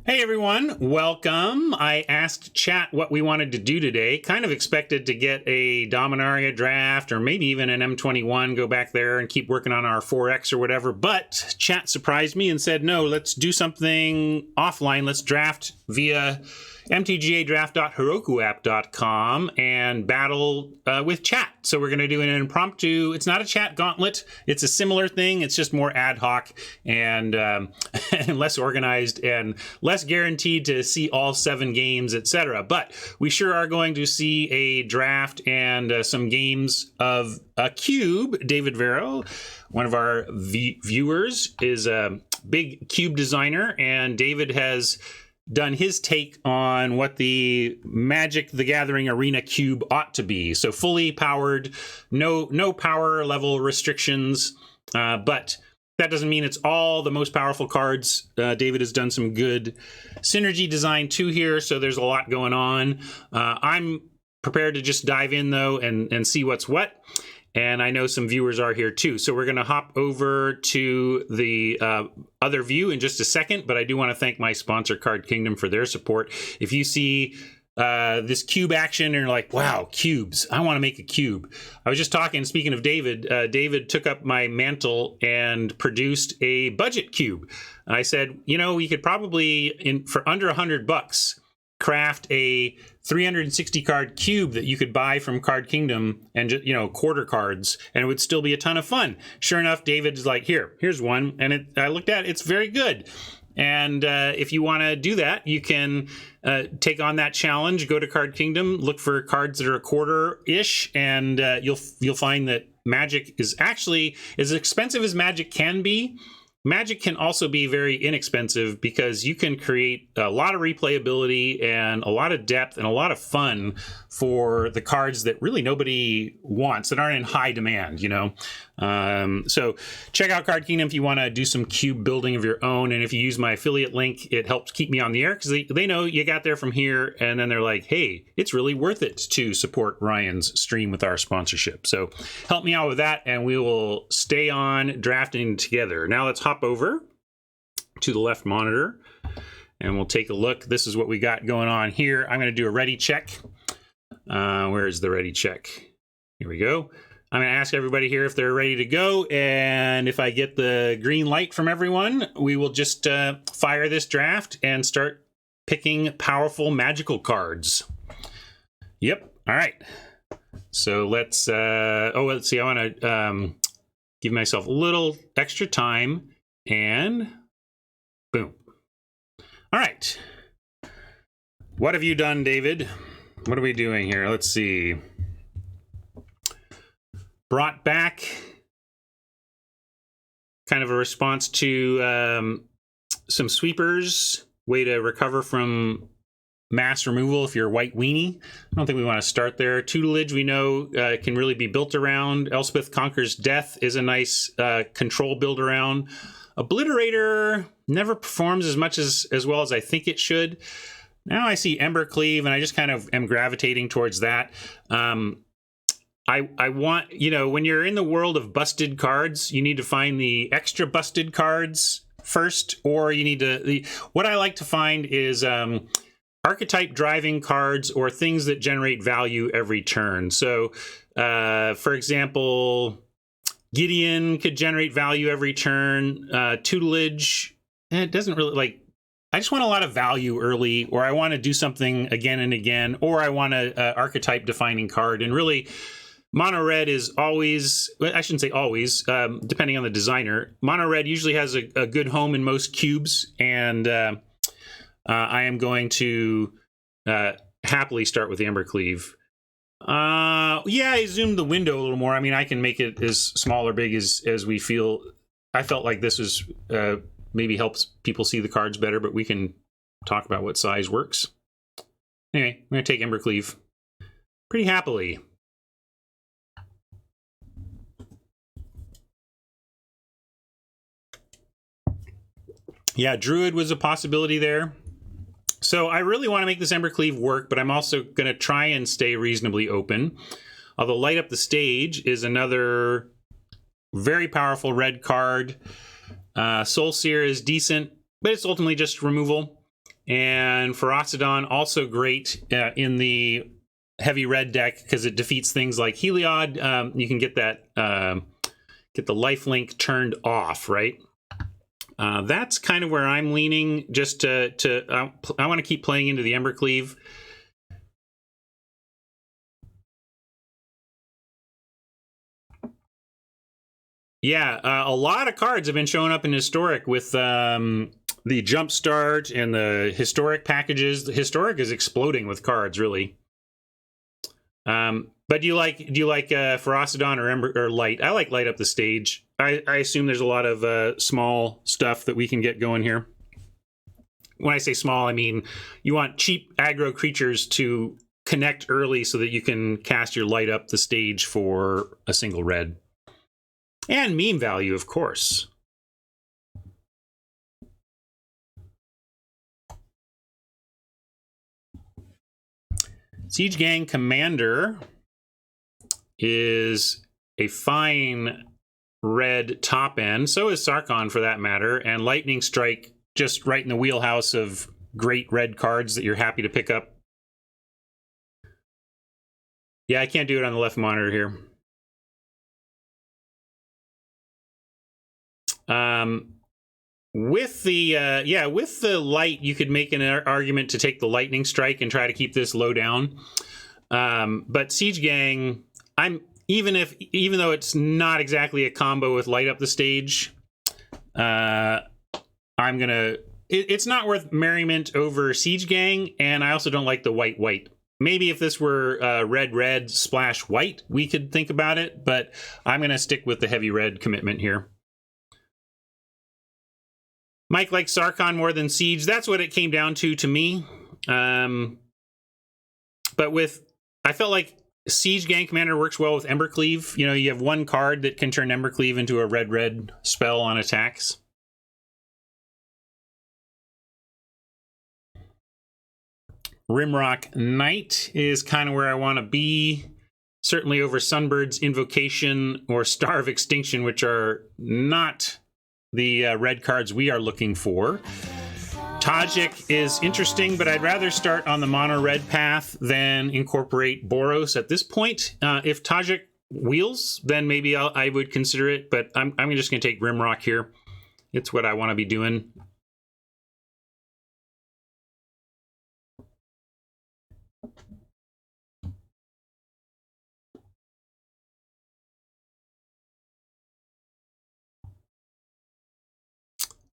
Hey everyone, welcome. I asked chat what we wanted to do today. Kind of expected to get a Dominaria draft or maybe even an M21, go back there and keep working on our 4X or whatever, but chat surprised me and said, no, let's do something offline. Let's draft via mtgadraft.herokuapp.com and battle with chat. So we're going to do an impromptu, it's not a chat gauntlet, it's a similar thing, it's just more ad hoc and, and less organized and less guaranteed to see all 7 games, etc. But we sure are going to see a draft and some games of a cube. David Verro, one of our viewers, is a big cube designer, and David has done his take on what the Magic the Gathering Arena cube ought to be. So fully powered, no power level restrictions, but that doesn't mean it's all the most powerful cards. David has done some good synergy design too here, so there's a lot going on. I'm prepared to just dive in though and see what's what. And I know some viewers are here too. So we're going to hop over to the other view in just a second, but I do want to thank my sponsor, Card Kingdom, for their support. If you see this cube action and you're like, wow, cubes, I want to make a cube. I was just talking, speaking of David, David took up my mantle and produced a budget cube. I said, you know, we could probably, for under $100, craft a 360 card cube that you could buy from Card Kingdom and just, you know, quarter cards, and it would still be a ton of fun. Sure enough, David's like, here's one, and I looked at it, it's very good. And if you want to do that, you can take on that challenge, go to Card Kingdom, look for cards that are a quarter-ish, and you'll find that Magic is actually as expensive as Magic can be. Magic can also be very inexpensive because you can create a lot of replayability and a lot of depth and a lot of fun for the cards that really nobody wants, that aren't in high demand, you know? So check out Card Kingdom if you want to do some cube building of your own. And if you use my affiliate link, it helps keep me on the air because they know you got there from here. And then they're like, hey, it's really worth it to support Ryan's stream with our sponsorship. So help me out with that and we will stay on drafting together. Now let's hop over to the left monitor and we'll take a look. This is what we got going on here. I'm going to do a ready check. Where is the ready check? Here we go. I'm going to ask everybody here if they're ready to go, and if I get the green light from everyone, we will just fire this draft and start picking powerful magical cards. Yep. All right. So let's see. I want to give myself a little extra time, and boom. All right. What have you done, David? What are we doing here? Let's see. Brought back kind of a response to some sweepers, way to recover from mass removal if you're a white weenie. I don't think we want to start there. Tutelage, we know, can really be built around. Elspeth Conquers Death is a nice control build around. Obliterator never performs as much as well as I think it should. Now I see Embercleave, and I just kind of am gravitating towards that. I want, you know, when you're in the world of busted cards, you need to find the extra busted cards first, or you need to, what I like to find is archetype driving cards or things that generate value every turn. So, for example, Gideon could generate value every turn. Tutelage, it doesn't really, like, I just want a lot of value early, or I want to do something again and again, or I want a archetype defining card. And really, mono red is always, I shouldn't say always, depending on the designer. Mono red usually has a good home in most cubes, and I am going to happily start with the Embercleave. Yeah, I zoomed the window a little more. I mean, I can make it as small or big as we feel. I felt like this was maybe helps people see the cards better, but we can talk about what size works. Anyway, I'm going to take Embercleave pretty happily. Yeah, Druid was a possibility there. So I really want to make this Embercleave work, but I'm also going to try and stay reasonably open. Although Light Up the Stage is another very powerful red card. Soul Seer is decent, but it's ultimately just removal. And Ferocidon also great in the heavy red deck because it defeats things like Heliod. You can get that get the lifelink turned off, right? That's kind of where I'm leaning. Just I want to keep playing into the Embercleave. Yeah, a lot of cards have been showing up in Historic with the Jumpstart and the Historic packages. The Historic is exploding with cards, really. But do you like Ferocidon or Ember or Light? I like Light Up the Stage. I assume there's a lot of small stuff that we can get going here. When I say small, I mean you want cheap aggro creatures to connect early so that you can cast your Light Up the Stage for a single red. And meme value, of course. Siege Gang Commander is a fine red top end. So is Sarkhan, for that matter. And Lightning Strike, just right in the wheelhouse of great red cards that you're happy to pick up. Yeah, I can't do it on the left monitor here. With the light, you could make an argument to take the Lightning Strike and try to keep this low down. But Siege Gang, even though it's not exactly a combo with Light Up the Stage, it's not worth Merriment over Siege Gang, and I also don't like the white. Maybe if this were red splash white, we could think about it, but I'm gonna stick with the heavy red commitment here. Mike likes Sarkhan more than Siege. That's what it came down to me. But I felt like Siege Gang Commander works well with Embercleave. You know, you have one card that can turn Embercleave into a red spell on attacks. Rimrock Knight is kind of where I want to be. Certainly over Sunbird's Invocation or Star of Extinction, which are not the red cards we are looking for. Tajik is interesting, but I'd rather start on the mono red path than incorporate Boros at this point. If Tajik wheels, then maybe I would consider it, but I'm just going to take Rimrock here. It's what I want to be doing.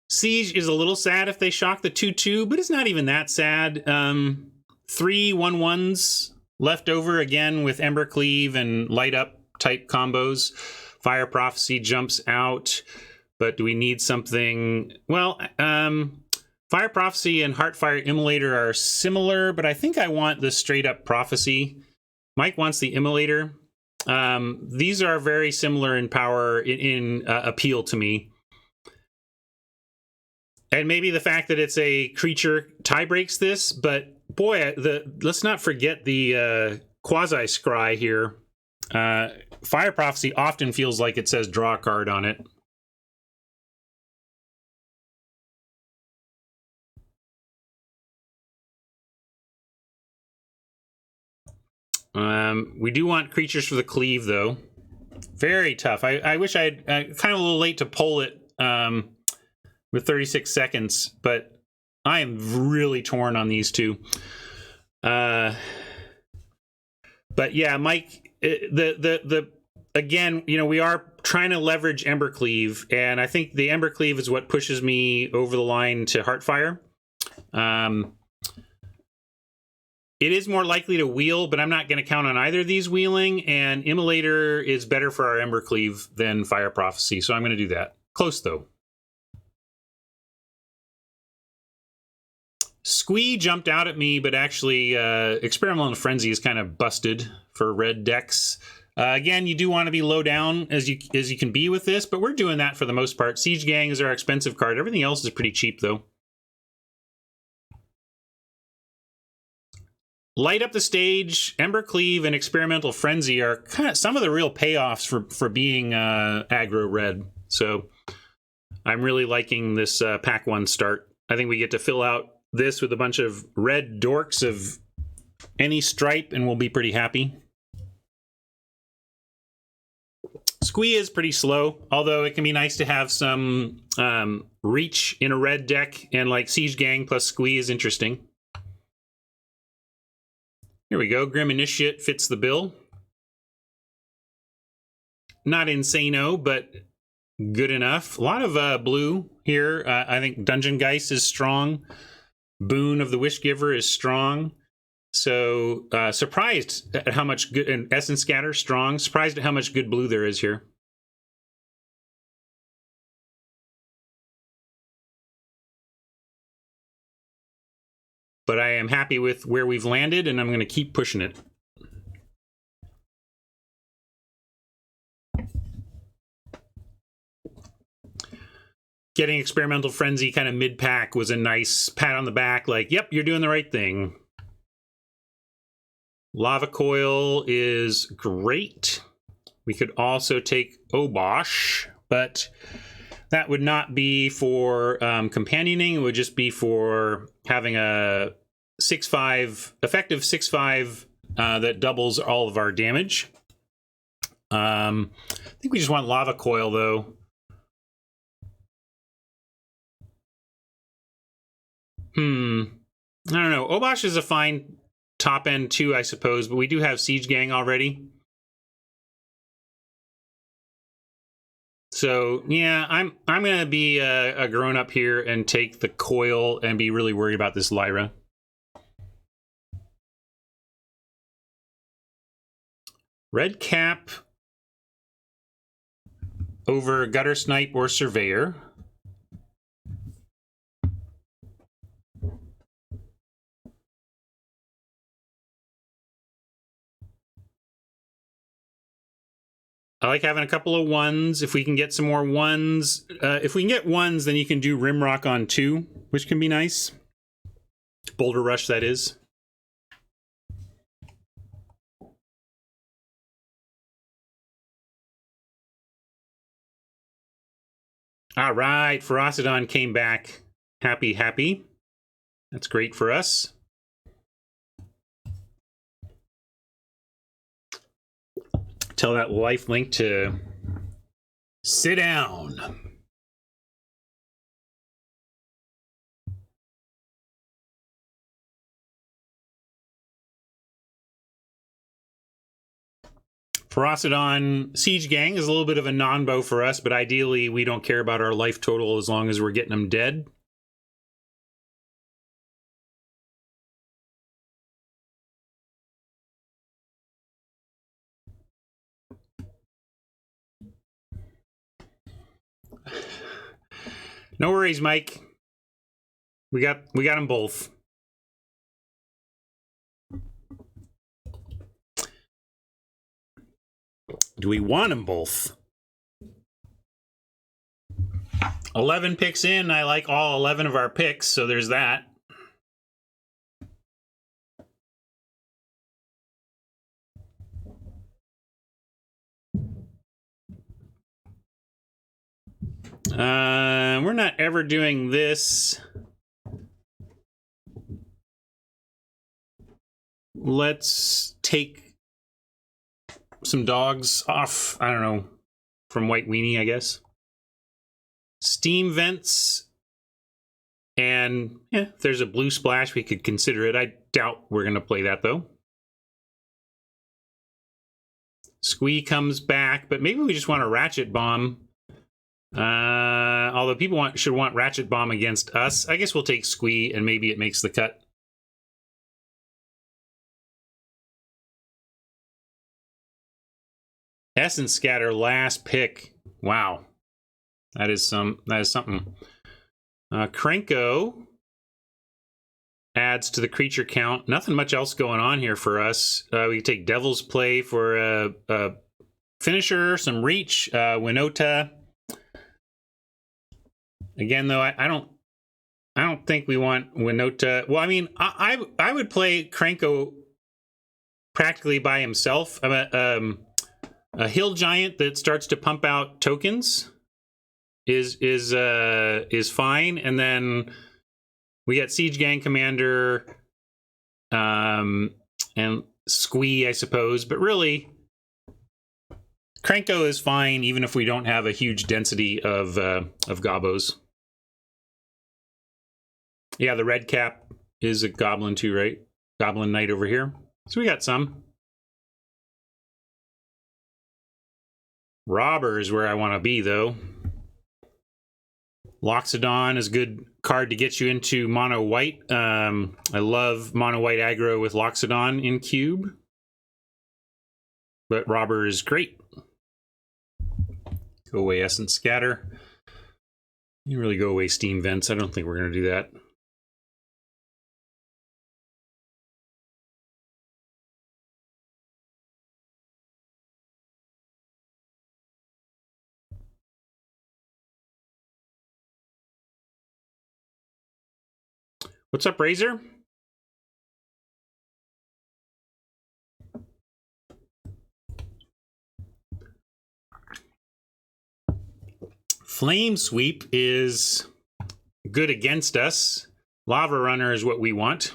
Siege is a little sad if they shock the 2/2, but it's not even that sad. 3 1/1s left over again with Embercleave and Light Up type combos. Fire Prophecy jumps out, but do we need something? Well, Fire Prophecy and Heartfire Immolator are similar, but I think I want the straight up Prophecy. Mike wants the Immolator. These are very similar in power, in appeal to me. And maybe the fact that it's a creature tie breaks this, but boy, let's not forget the quasi-scry here. Fire Prophecy often feels like it says draw a card on it. We do want creatures for the cleave, though. Very tough. I wish I'd kind of a little late to poll it. With 36 seconds, but I am really torn on these two. But yeah, Mike, again, you know, we are trying to leverage Embercleave, and I think the Embercleave is what pushes me over the line to Heartfire. It is more likely to wheel, but I'm not going to count on either of these wheeling, and Immolator is better for our Embercleave than Fire Prophecy, so I'm going to do that. Close, though. Squee jumped out at me, but actually Experimental Frenzy is kind of busted for red decks. Again, you do want to be low down as you can be with this, but we're doing that for the most part. Siege Gang is our expensive card. Everything else is pretty cheap, though. Light Up the Stage, Embercleave, and Experimental Frenzy are kind of some of the real payoffs for being aggro red. So I'm really liking this pack 1 start. I think we get to fill out this with a bunch of red dorks of any stripe and we'll be pretty happy. Squee is pretty slow, although it can be nice to have some reach in a red deck, and like Siege Gang plus Squee is interesting. Here we go. Grim Initiate fits the bill. Not insano, but good enough. A lot of blue here. I think Dungeon Geist is strong. Boon of the Wishgiver is strong. So surprised at how much good, and Essence Scatter strong. Surprised at how much good blue there is here. But I am happy with where we've landed, and I'm going to keep pushing it. Getting Experimental Frenzy kind of mid-pack was a nice pat on the back, like, yep, you're doing the right thing. Lava Coil is great. We could also take Obosh, but that would not be for companioning. It would just be for having a 6/5, effective 6/5 that doubles all of our damage. I think we just want Lava Coil, though. I don't know. Obosh is a fine top end too, I suppose, but we do have Siege Gang already. So yeah, I'm gonna be a grown up here and take the coil and be really worried about this Lyra. Red Cap over Gutter Snipe or Surveyor. I like having a couple of ones. If we can get some more ones, if we can get ones, then you can do Rimrock on 2, which can be nice. Boulder Rush, that is. All right, Ferocidon came back. Happy, happy. That's great for us. Tell that life link to sit down. Ferocidon Siege Gang is a little bit of a non-bow for us, but ideally we don't care about our life total as long as we're getting them dead. No worries, Mike. We got them both. Do we want them both? 11 picks in. I like all 11 of our picks, so there's that. We're not ever doing this. Let's take some dogs off, I don't know, from White Weenie, I guess. Steam Vents. And yeah, if there's a blue splash, we could consider it. I doubt we're going to play that, though. Squee comes back, but maybe we just want a Ratchet Bomb. Although people should want Ratchet Bomb against us. I guess we'll take Squee, and maybe it makes the cut. Essence Scatter, last pick. Wow. That is something. Krenko adds to the creature count. Nothing much else going on here for us. We can take Devil's Play for a finisher, some reach, Winota. Again, though, I don't think we want Winota. Well, I mean, I would play Krenko practically by himself. A hill giant that starts to pump out tokens is fine, and then We got Siege Gang Commander and Squee, I suppose, but really, Krenko is fine even if we don't have a huge density of gobos. Yeah, the red cap is a goblin too, right? Goblin Knight over here. So we got some. Robber is where I want to be, though. Loxodon is a good card to get you into mono white. I love mono white aggro with Loxodon in cube. But Robber is great. Go away Essence Scatter. You really go away Steam Vents. I don't think we're going to do that. What's up, Razor? Flame Sweep is good against us. Lava Runner is what we want.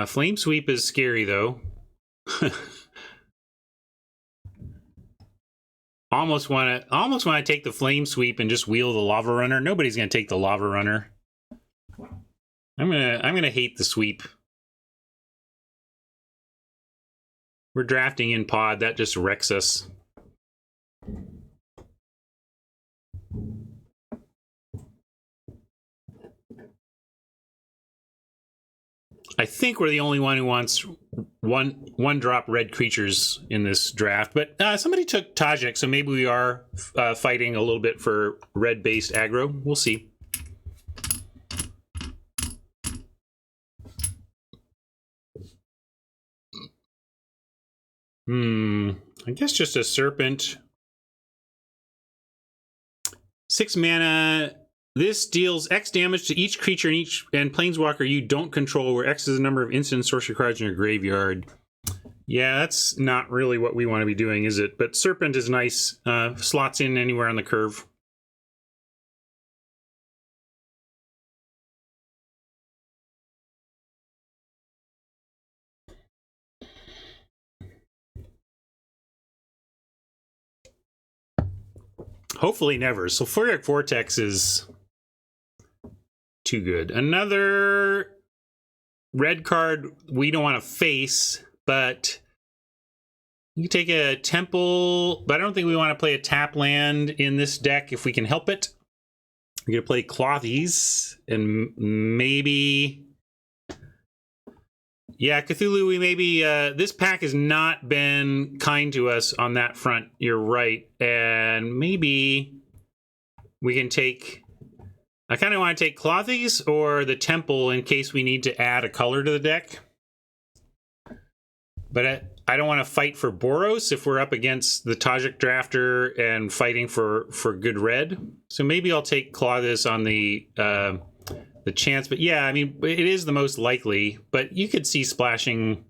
Flame Sweep is scary, though. Almost want to take the Flame Sweep and just wheel the Lava Runner. Nobody's going to take the Lava Runner. I'm gonna hate the sweep. We're drafting in pod. That just wrecks us. I think we're the only one who wants one drop red creatures in this draft, but somebody took Tajik, so maybe we are fighting a little bit for red based aggro. We'll see. I guess just a Serpent. 6 mana. This deals X damage to each creature and planeswalker you don't control, where X is the number of instant sorcery cards in your graveyard. Yeah, that's not really what we want to be doing, is it? But Serpent is nice. Slots in anywhere on the curve. Hopefully never. Sulfuric Vortex is too good. Another red card we don't want to face, but you can take a Temple, but I don't think we want to play a tap land in this deck if we can help it. We're going to play Clothies, and maybe... Yeah, Cthulhu, we maybe... this pack has not been kind to us on that front. You're right. And maybe we can take... I kind of want to take Clothies or the Temple in case we need to add a color to the deck. But I don't want to fight for Boros if we're up against the Tajik Drafter and fighting for good red. So maybe I'll take Clothies on the chance. But yeah, I mean, it is the most likely. But you could see splashing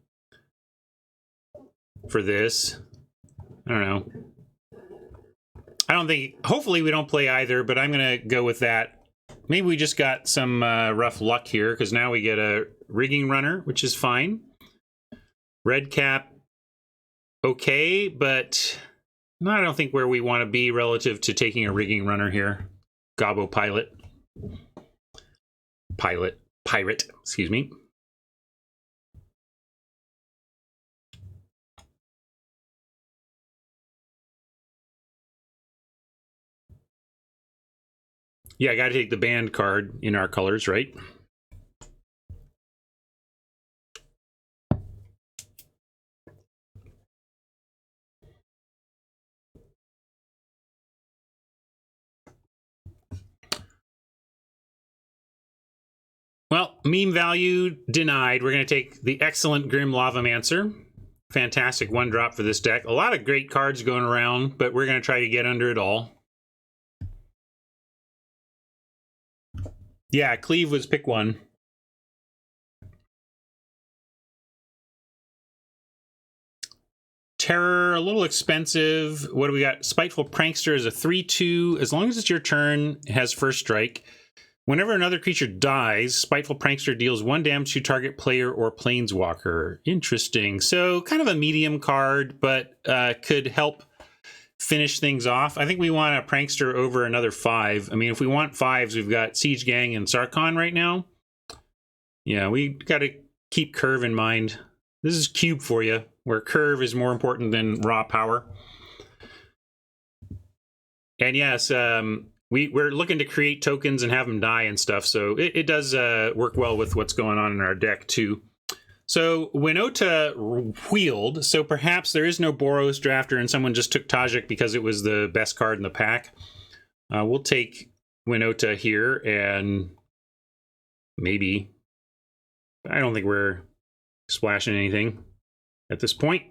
for this. I don't know. I don't think... Hopefully we don't play either, but I'm going to go with that. Maybe we just got some rough luck here, because now we get a Rigging Runner, which is fine. Red cap, okay, but no, I don't think where we want to be relative to taking a Rigging Runner here. Gobbo Pirate, excuse me. Yeah, I got to take the banned card in our colors, right? Well, meme value denied. We're going to take the excellent Grim Lavamancer. Fantastic one drop for this deck. A lot of great cards going around, but we're going to try to get under it all. Yeah, Cleave was pick one. Terror, a little expensive. What do we got? Spiteful Prankster is a 3/2. As long as it's your turn, it has first strike. Whenever another creature dies, Spiteful Prankster deals 1 damage to target player or planeswalker. Interesting. So kind of a medium card, but could help finish things off. I think we want a Prankster over another 5. I mean, if we want 5s, we've got Siege Gang and Sarkhan right now. Yeah, we got to keep curve in mind. This is cube for you, where curve is more important than raw power. And yes, we're looking to create tokens and have them die and stuff, so it does work well with what's going on in our deck too. So Winota wheeled, so perhaps there is no Boros Drafter and someone just took Tajik because it was the best card in the pack. We'll take Winota here, and maybe, I don't think we're splashing anything at this point.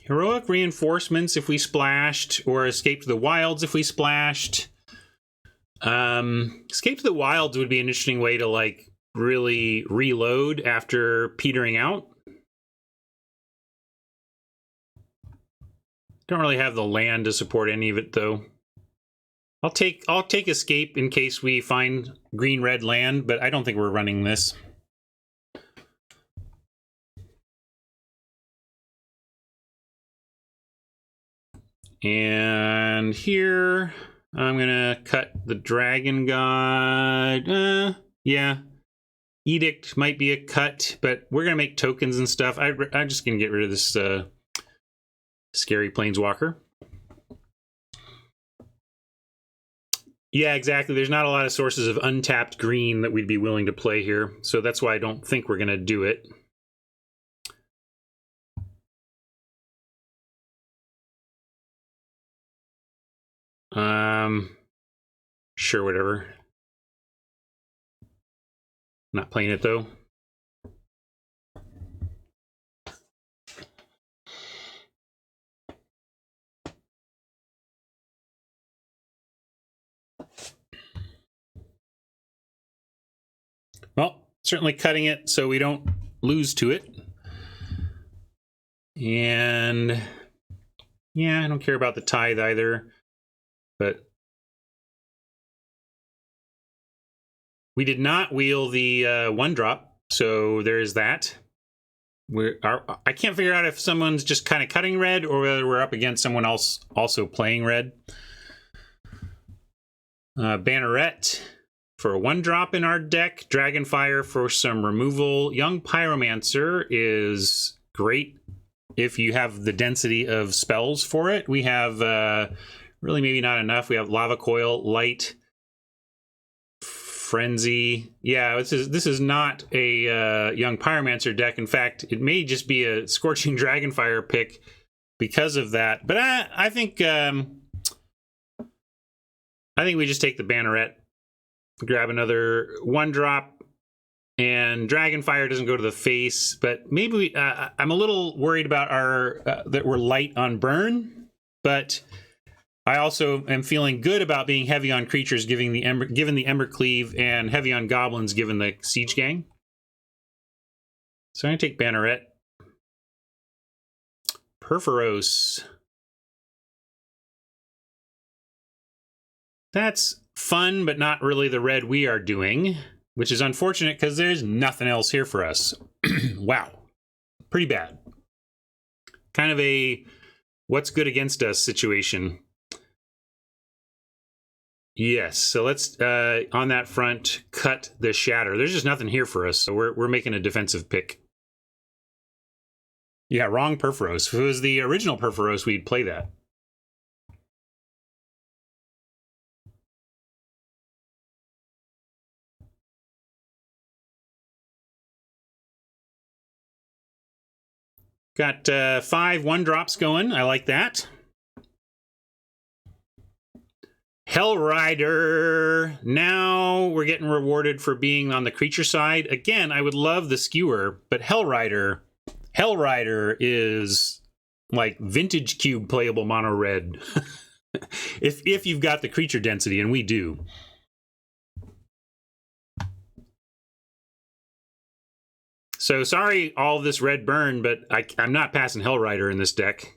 Heroic Reinforcements if we splashed, or Escape to the Wilds if we splashed. Escape to the Wilds would be an interesting way to like really reload after petering out. Don't really have the land to support any of it though. I'll take Escape in case we find green-red land, but I don't think we're running this. And here, I'm gonna cut the Dragon God. Yeah, Edict might be a cut, but we're gonna make tokens and stuff. I'm just gonna get rid of this scary Planeswalker. Yeah, exactly. There's not a lot of sources of untapped green that we'd be willing to play here, so that's why I don't think we're gonna do it. Sure, whatever. Not playing it though. Well, certainly cutting it so we don't lose to it. And yeah, I don't care about the tithe either, but we did not wheel the 1-drop, so there's that. I can't figure out if someone's just kind of cutting red or whether we're up against someone else also playing red. Banneret for a 1-drop in our deck. Dragonfire for some removal. Young Pyromancer is great if you have the density of spells for it. We have really maybe not enough. We have Lava Coil, Light, Frenzy. Yeah, this is not a Young Pyromancer deck. In fact, it may just be a Scorching Dragonfire pick because of that. But I think we just take the Banneret, grab another 1-drop, and Dragonfire doesn't go to the face. But maybe I'm a little worried about our that we're light on burn, but I also am feeling good about being heavy on creatures, given the Embercleave, and heavy on goblins, given the Siege Gang. So I'm going to take Banneret. Perforos. That's fun, but not really the red we are doing, which is unfortunate because there's nothing else here for us. Wow. Pretty bad. Kind of a what's good against us situation. Yes, so let's, on that front, cut the Shatter. There's just nothing here for us, so we're making a defensive pick. Yeah, wrong Perforos. If it was the original Perforos, we'd play that. Got 5 1-drops going. I like that. Hellrider. Now we're getting rewarded for being on the creature side. Again, I would love the Skewer, but Hellrider is like vintage cube playable mono red. if you've got the creature density, and we do. So sorry, all this red burn, but I'm not passing Hellrider in this deck.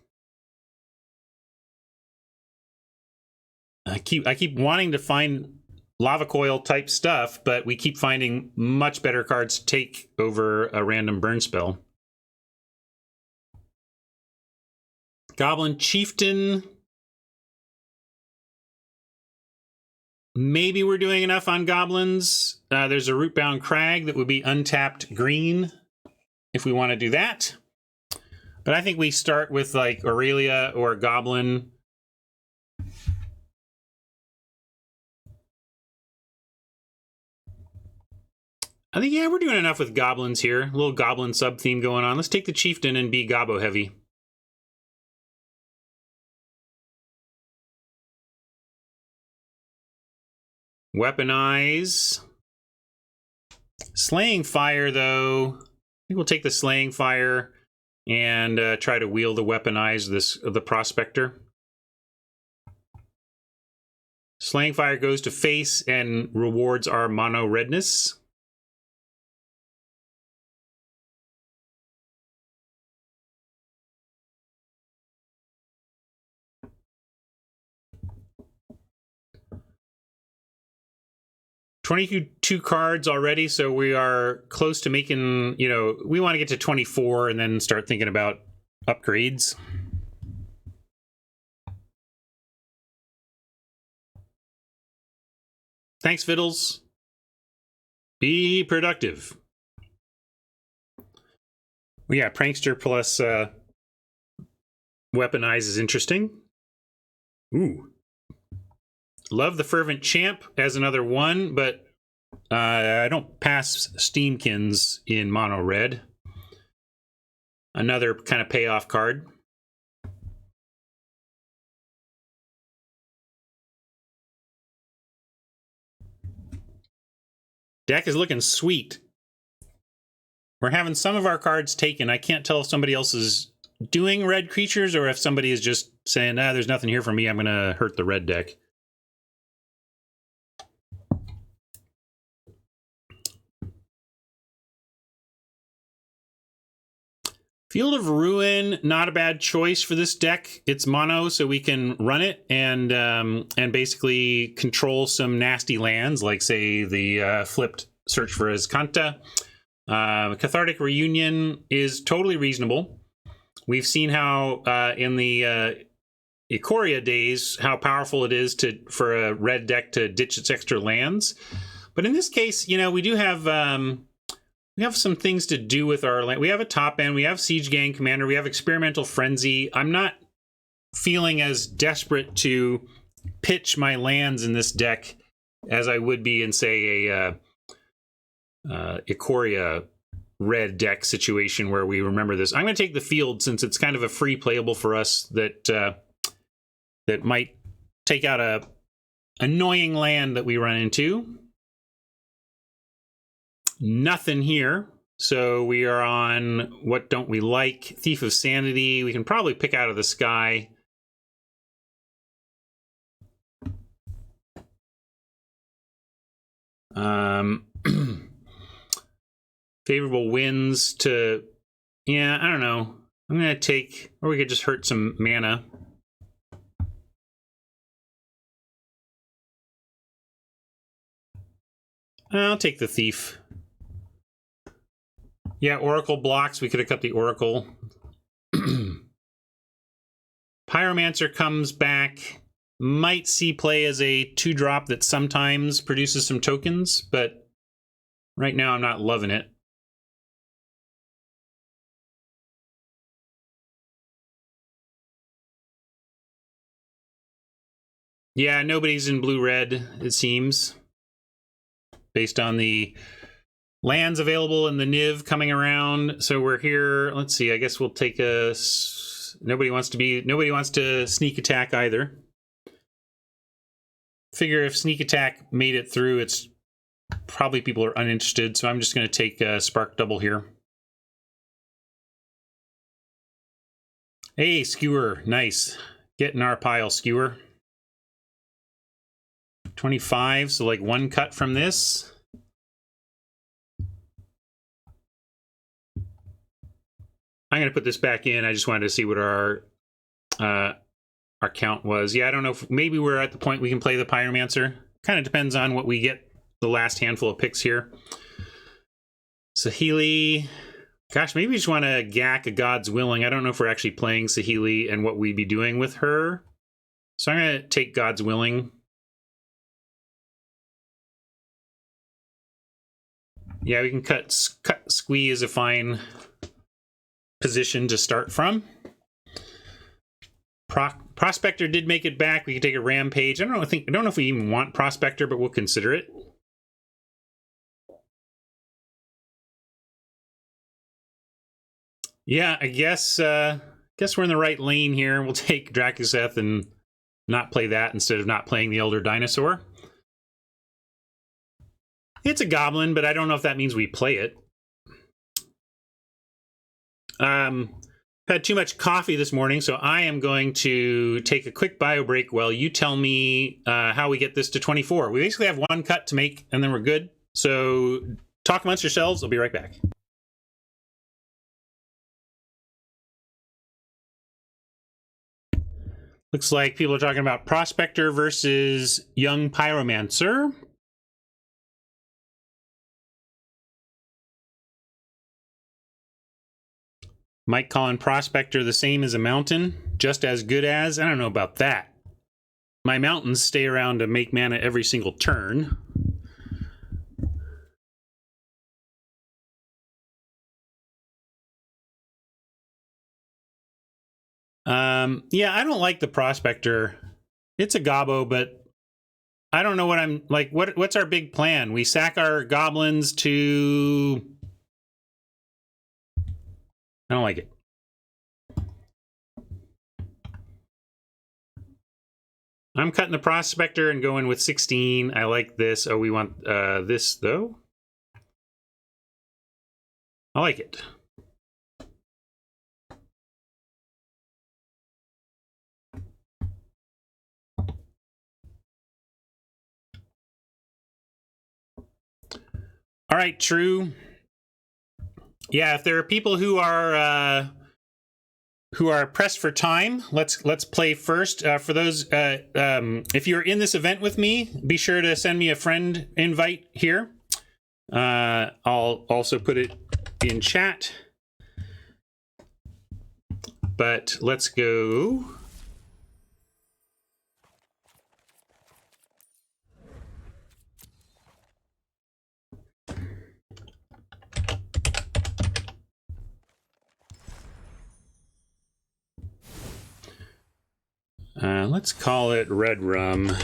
I keep wanting to find lava coil type stuff, but we keep finding much better cards to take over a random burn spell. Goblin Chieftain. Maybe we're doing enough on goblins. There's a Rootbound Crag that would be untapped green if we want to do that. But I think we start with like Aurelia or Goblin. I think, yeah, we're doing enough with goblins here. A little goblin sub-theme going on. Let's take the Chieftain and be Gobbo heavy. Weaponize. Slaying Fire, though. I think we'll take the Slaying Fire and try to wheel the Weaponize the Prospector. Slaying Fire goes to face and rewards our mono redness. $22 cards already, so we are close to making, you know, we want to get to 24 and then start thinking about upgrades. Thanks, Fiddles. Be productive. Well, yeah, Prankster plus Weaponize is interesting. Ooh. Love the Fervent Champ as another one, but I don't pass Steamkins in mono red. Another kind of payoff card. Deck is looking sweet. We're having some of our cards taken. I can't tell if somebody else is doing red creatures or if somebody is just saying, there's nothing here for me, I'm going to hurt the red deck. Field of Ruin, not a bad choice for this deck. It's mono, so we can run it and basically control some nasty lands, like, say, the flipped Search for Azcanta. Cathartic Reunion is totally reasonable. We've seen how in the Ikoria days, how powerful it is for a red deck to ditch its extra lands. But in this case, you know, we do have... we have some things to do with our land. We have a top end. We have Siege Gang Commander. We have Experimental Frenzy. I'm not feeling as desperate to pitch my lands in this deck as I would be in, say, a Ikoria red deck situation where we remember this. I'm going to take the field since it's kind of a free playable for us that that might take out a annoying land that we run into. Nothing here, so we are on What Don't We Like? Thief of Sanity. We can probably pick out of the sky. Favorable winds to... Yeah, I don't know. I'm going to take... Or we could just hurt some mana. I'll take the Thief. Yeah, Oracle blocks. We could have cut the Oracle. Pyromancer comes back. Might see play as a 2-drop that sometimes produces some tokens, but right now I'm not loving it. Yeah, nobody's in blue-red, it seems. Based on the lands available in the Niv coming around. So we're here. Let's see. I guess we'll take a... Nobody wants to sneak attack either. Figure if sneak attack made it through, it's probably people are uninterested. So I'm just going to take a Spark Double here. Hey, Skewer. Nice. Get in our pile, Skewer. 25, so like one cut from this. I'm going to put this back in. I just wanted to see what our count was. Yeah, I don't know if maybe we're at the point we can play the Pyromancer. Kind of depends on what we get the last handful of picks here. Saheeli. Gosh, maybe we just want to gack a God's Willing. I don't know if we're actually playing Saheeli and what we'd be doing with her. So I'm going to take God's Willing. Yeah, we can cut Squee is a fine position to start from. Prospector did make it back. We can take a Rampage. I don't know if we even want Prospector, but we'll consider it. Yeah, I guess we're in the right lane here. We'll take Drakuseth and not play that instead of not playing the Elder Dinosaur. It's a goblin, but I don't know if that means we play it. Had too much coffee this morning, so I am going to take a quick bio break while you tell me how we get this to 24. We basically have one cut to make, and then we're good. So talk amongst yourselves. I'll be right back. Looks like people are talking about Prospector versus Young Pyromancer. Mike calling Prospector the same as a Mountain, just as good as. I don't know about that. My Mountains stay around to make mana every single turn. Yeah, I don't like the Prospector. It's a gobbo, but I don't know what I'm like. What's our big plan? We sack our goblins to. I don't like it. I'm cutting the Prospector and going with 16. I like this. Oh, we want this, though? I like it. All right, true. Yeah, if there are people who are pressed for time, let's play first. For those, if you're in this event with me, be sure to send me a friend invite here. I'll also put it in chat. But let's go. Let's call it Redrum.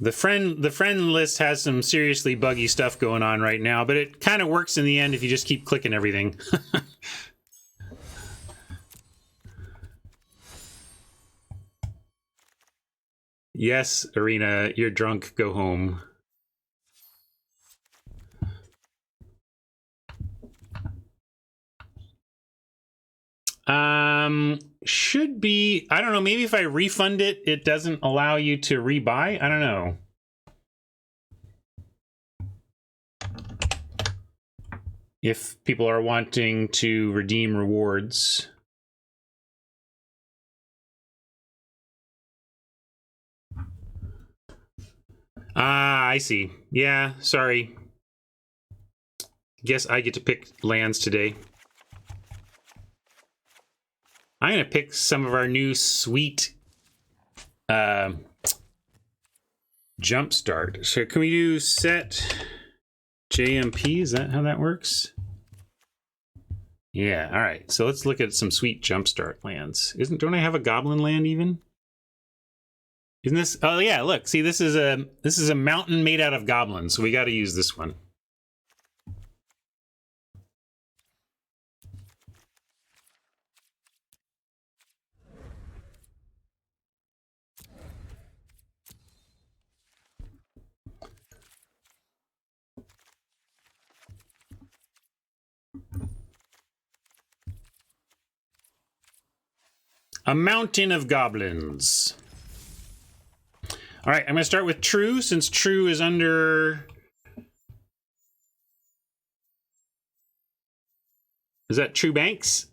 The friend list has some seriously buggy stuff going on right now, but it kind of works in the end if you just keep clicking everything. Yes, Arena, you're drunk. Go home. Should be, I don't know, maybe if I refund it, it doesn't allow you to rebuy? I don't know. If people are wanting to redeem rewards. Ah, I see. Yeah, sorry. Guess I get to pick lands today. I'm going to pick some of our new sweet Jumpstart. So can we do set JMP? Is that how that works? Yeah, all right. So let's look at some sweet Jumpstart lands. Don't I have a goblin land even? Isn't this? Oh yeah, look. See, this is a mountain made out of goblins. So we got to use this one. A mountain of goblins. All right, I'm going to start with True, since True is under... Is that True Banks?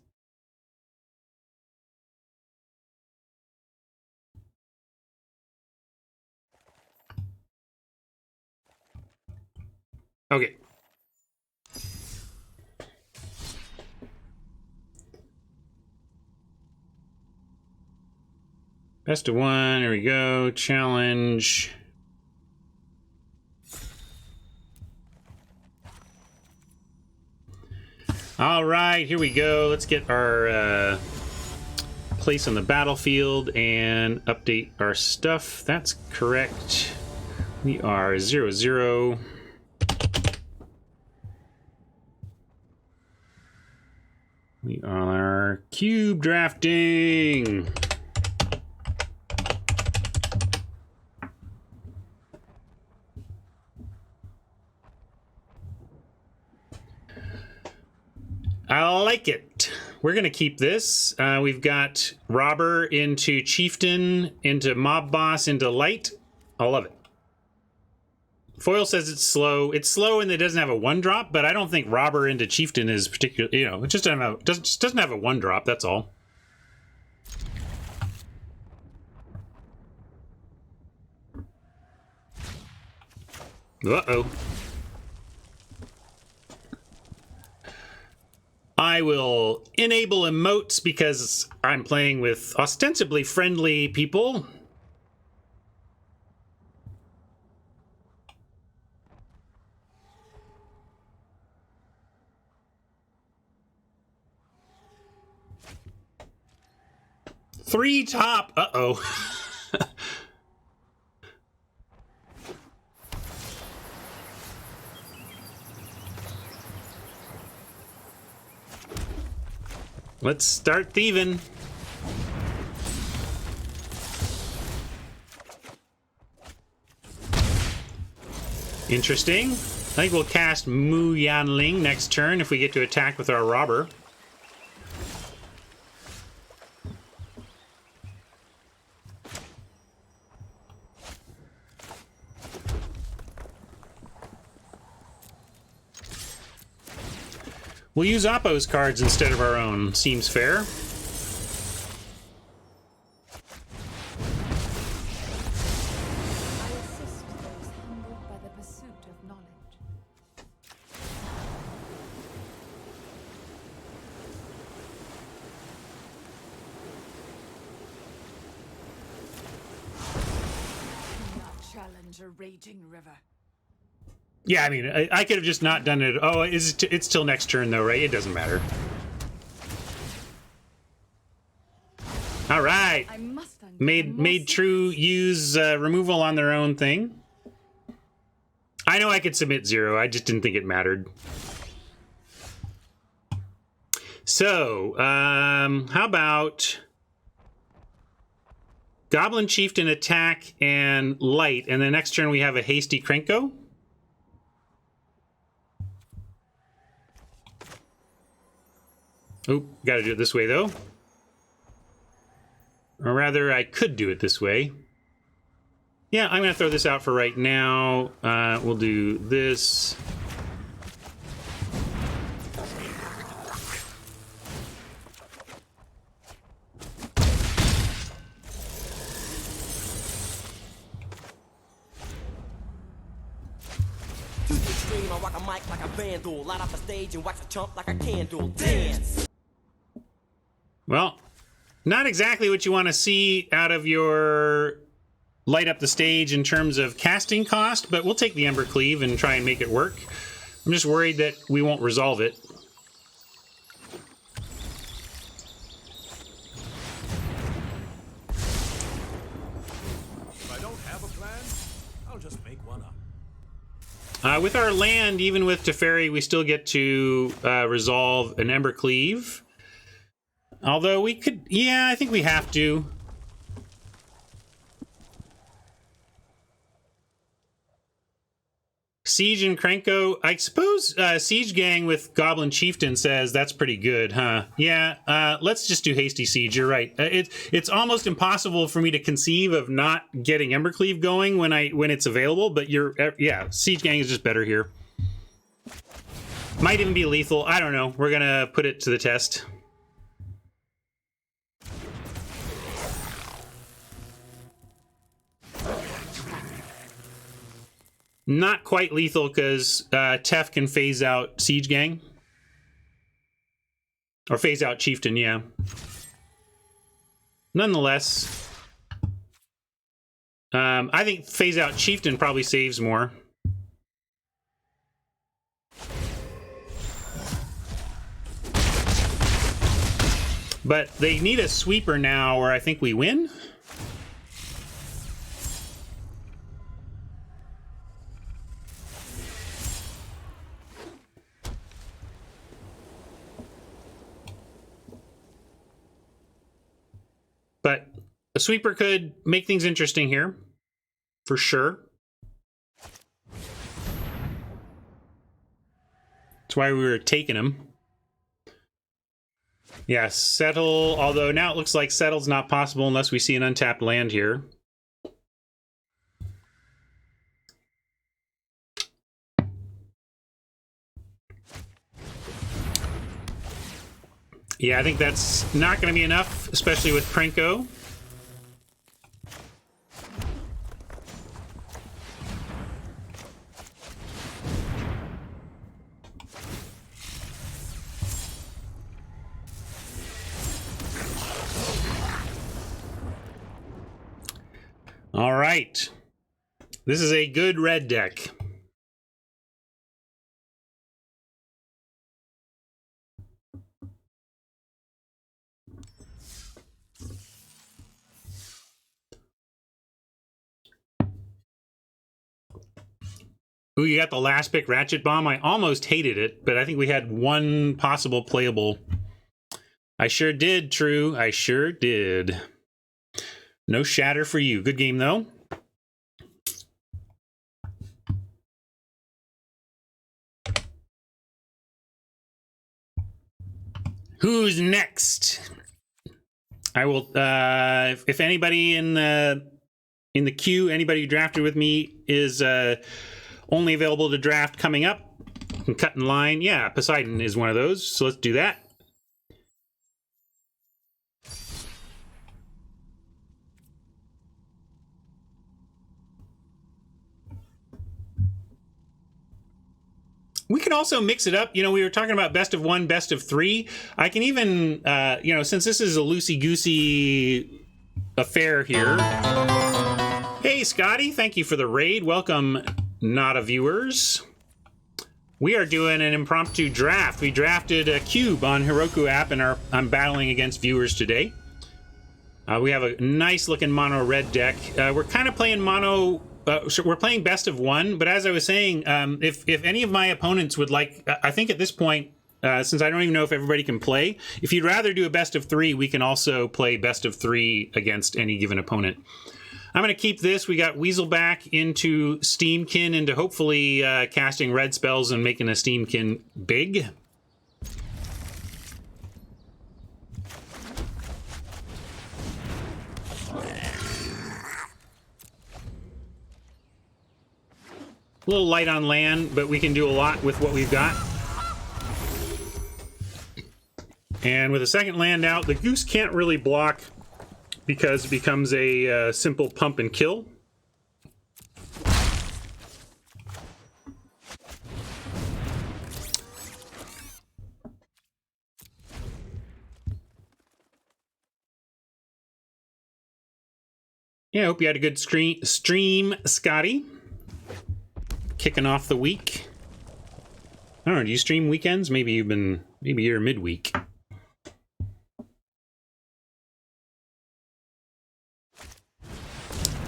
Okay. Best of one, there we go. Challenge. All right, here we go. Let's get our place on the battlefield and update our stuff. That's correct. We are 0-0. We are cube drafting. I like it. We're going to keep this. We've got Robber into Chieftain, into Mob Boss, into Light. I love it. Foil says it's slow. It's slow and it doesn't have a 1-drop, but I don't think Robber into Chieftain is particular. You know, it just doesn't have a 1-drop. That's all. Uh-oh. I will enable emotes because I'm playing with ostensibly friendly people. Three top. Uh-oh. Let's start thieving. Interesting. I think we'll cast Mu Yanling next turn if we get to attack with our Robber. We'll use Oppo's cards instead of our own. Seems fair. Challenge a raging river. Yeah, I mean, I could have just not done it. Oh, it's till next turn, though, right? It doesn't matter. All right. Made True use removal on their own thing. I know I could submit 0. I just didn't think it mattered. So, how about Goblin Chieftain attack and Light, and the next turn we have a Hasty Krenko? Oh, gotta do it this way, though. Or rather, I could do it this way. Yeah, I'm gonna throw this out for right now. We'll do this. I rock a mic like a vandal, light up a stage and wax a chump like a candle. Dance! Well, not exactly what you want to see out of your light up the stage in terms of casting cost, but we'll take the Ember Cleave and try and make it work. I'm just worried that we won't resolve it. If I don't have a plan, I'll just make one up. With our land, even with Teferi, we still get to resolve an Ember Cleave. Although we could... Yeah, I think we have to. Siege and Krenko. I suppose Siege Gang with Goblin Chieftain says that's pretty good, huh? Yeah, let's just do Hasty Siege. You're right. It's almost impossible for me to conceive of not getting Embercleave going when it's available, but yeah, Siege Gang is just better here. Might even be lethal. I don't know. We're going to put it to the test. Not quite lethal because Tef can phase out Siege Gang. Or phase out Chieftain, yeah. Nonetheless, I think phase out Chieftain probably saves more. But they need a sweeper now, or I think we win. But a sweeper could make things interesting here, for sure. That's why we were taking him. Yeah, settle, although now it looks like settle's not possible unless we see an untapped land here. Yeah, I think that's not going to be enough, especially with Krenko. All right. This is a good red deck. Ooh, you got the last pick, Ratchet Bomb. I almost hated it, but I think we had one possible playable. I sure did, True. I sure did. No shatter for you. Good game, though. Who's next? I will, if anybody in the queue, anybody who drafted with me is only available to draft coming up, and cut in line. Yeah, Poseidon is one of those, so let's do that. We can also mix it up. You know, we were talking about best of one, best of three. I can even, you know, since this is a loosey-goosey affair here. Hey, Scotty, thank you for the raid. Welcome, Nada viewers. We are doing an impromptu draft. We drafted a cube on Heroku app, and I'm battling against viewers today. We have a nice-looking mono red deck. We're kind of playing mono... so we're playing best of one, but as I was saying, if any of my opponents would like, I think at this point, since I don't even know if everybody can play, if you'd rather do a best of three, we can also play best of three against any given opponent. I'm going to keep this. We got Weaselback into Steamkin, into hopefully casting red spells and making a Steamkin big. A little light on land, but we can do a lot with what we've got. And with a second land out, the Goose can't really block because it becomes a simple pump and kill. Yeah, I hope you had a good stream, Scotty. Kicking off the week. I don't know, do you stream weekends? Maybe you're midweek.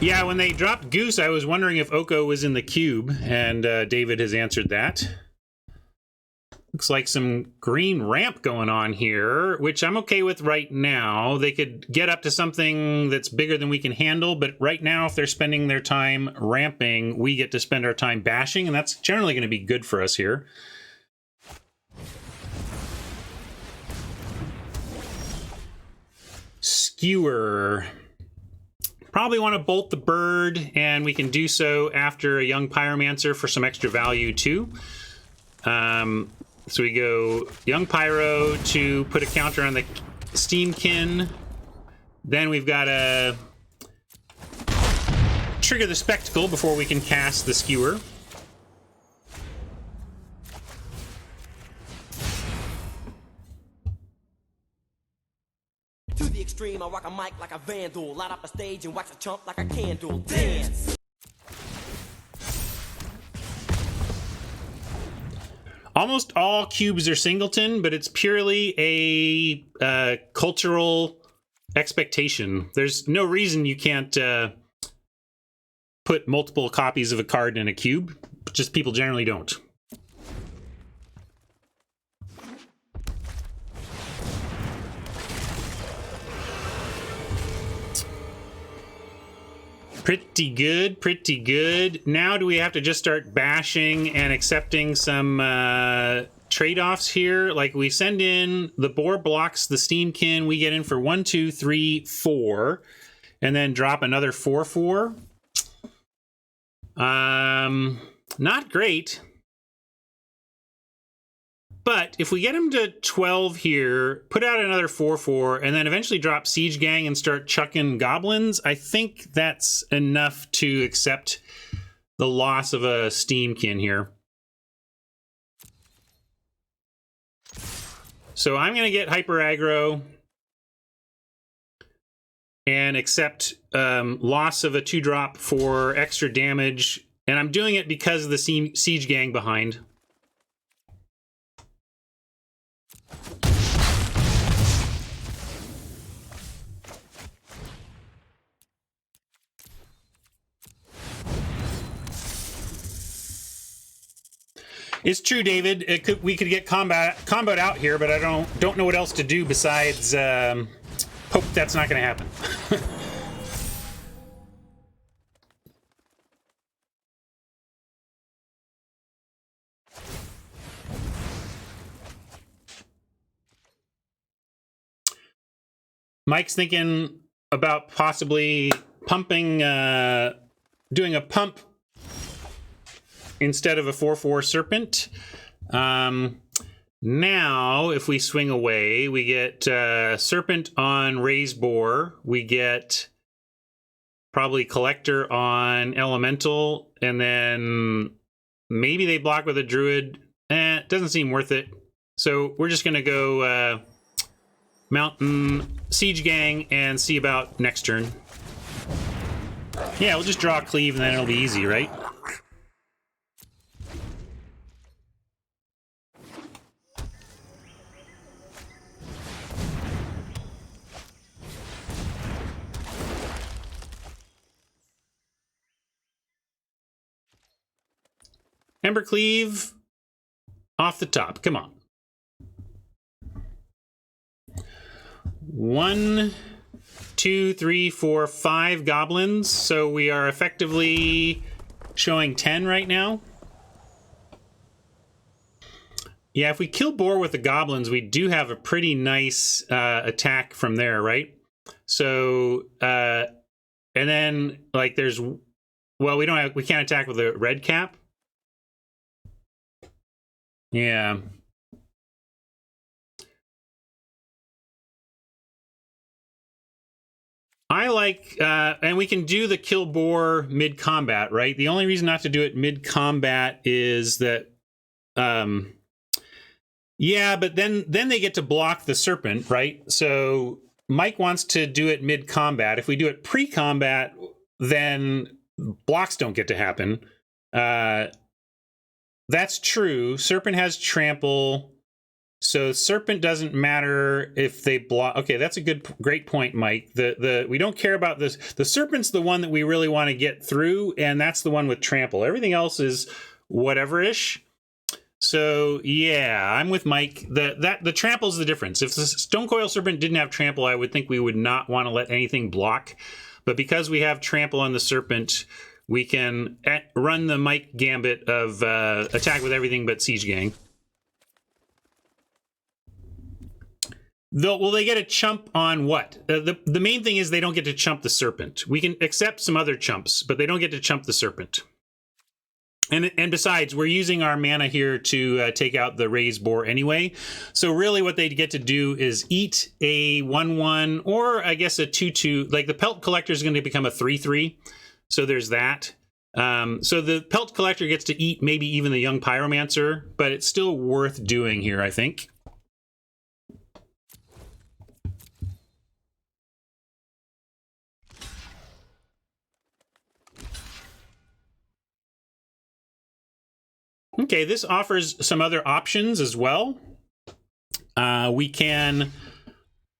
Yeah, when they dropped Goose, I was wondering if Oko was in the cube, and David has answered that. Looks like some green ramp going on here, which I'm okay with right now. They could get up to something that's bigger than we can handle, but right now, if they're spending their time ramping, we get to spend our time bashing, and that's generally going to be good for us here. Skewer. Probably want to bolt the bird, and we can do so after a young pyromancer for some extra value too. So we go young pyro to put a counter on the steamkin. Then we've got to trigger the spectacle before we can cast the skewer. To the extreme, I rock a mic like a vandal. Light up a stage and wax a chump like a candle. Dance! Almost all cubes are singleton, but it's purely a cultural expectation. There's no reason you can't put multiple copies of a card in a cube. Just people generally don't. Pretty good, pretty good. Now do we have to just start bashing and accepting some trade-offs here? Like we send in, the boar blocks the steamkin, we get in for 1, 2, 3, 4, and then drop another 4/4. Not great. But if we get him to 12 here, put out another 4/4, and then eventually drop Siege Gang and start chucking goblins, I think that's enough to accept the loss of a Steamkin here. So I'm going to get Hyper Aggro and accept loss of a 2-drop for extra damage. And I'm doing it because of the Siege Gang behind. It's true, David. We could get combat out here, but I don't know what else to do besides hope that's not going to happen. Mike's thinking about possibly pumping, doing a pump instead of a 4/4 Serpent. Now, if we swing away, we get Serpent on Raise Boar. We get probably Collector on Elemental, and then maybe they block with a Druid. It doesn't seem worth it. So we're just going to go Mountain Siege Gang and see about next turn. Yeah, we'll just draw a Cleave, and then it'll be easy, right? Ember Cleave off the top. Come on. 1, 2, 3, 4, 5 goblins. So we are effectively showing 10 right now. Yeah, if we kill Boar with the goblins, we do have a pretty nice attack from there, right? So, and then like there's, well, we can't attack with a red cap. Yeah. I like, and we can do the kill boar mid-combat, right? The only reason not to do it mid-combat is that, yeah, but then they get to block the serpent, right? So Mike wants to do it mid-combat. If we do it pre-combat, then blocks don't get to happen. That's true. Serpent has trample, so Serpent doesn't matter if they block. Okay, that's a great point, Mike. We don't care about this. The Serpent's the one that we really want to get through, and that's the one with trample. Everything else is whatever-ish. So yeah, I'm with Mike. The trample's the difference. If the Stonecoil Serpent didn't have trample, I would think we would not want to let anything block. But because we have trample on the Serpent, we can run the Mike gambit of attack with everything but Siege Gang. Though, will they get a chump on what? The main thing is they don't get to chump the Serpent. We can accept some other chumps, but they don't get to chump the Serpent. And besides, we're using our mana here to take out the Raised Boar anyway. So really what they get to do is eat a 1/1 or I guess a 2/2. Like the Pelt Collector is going to become a 3/3. So there's that. So the Pelt Collector gets to eat maybe even the Young Pyromancer, but it's still worth doing here, I think. Okay, this offers some other options as well. We can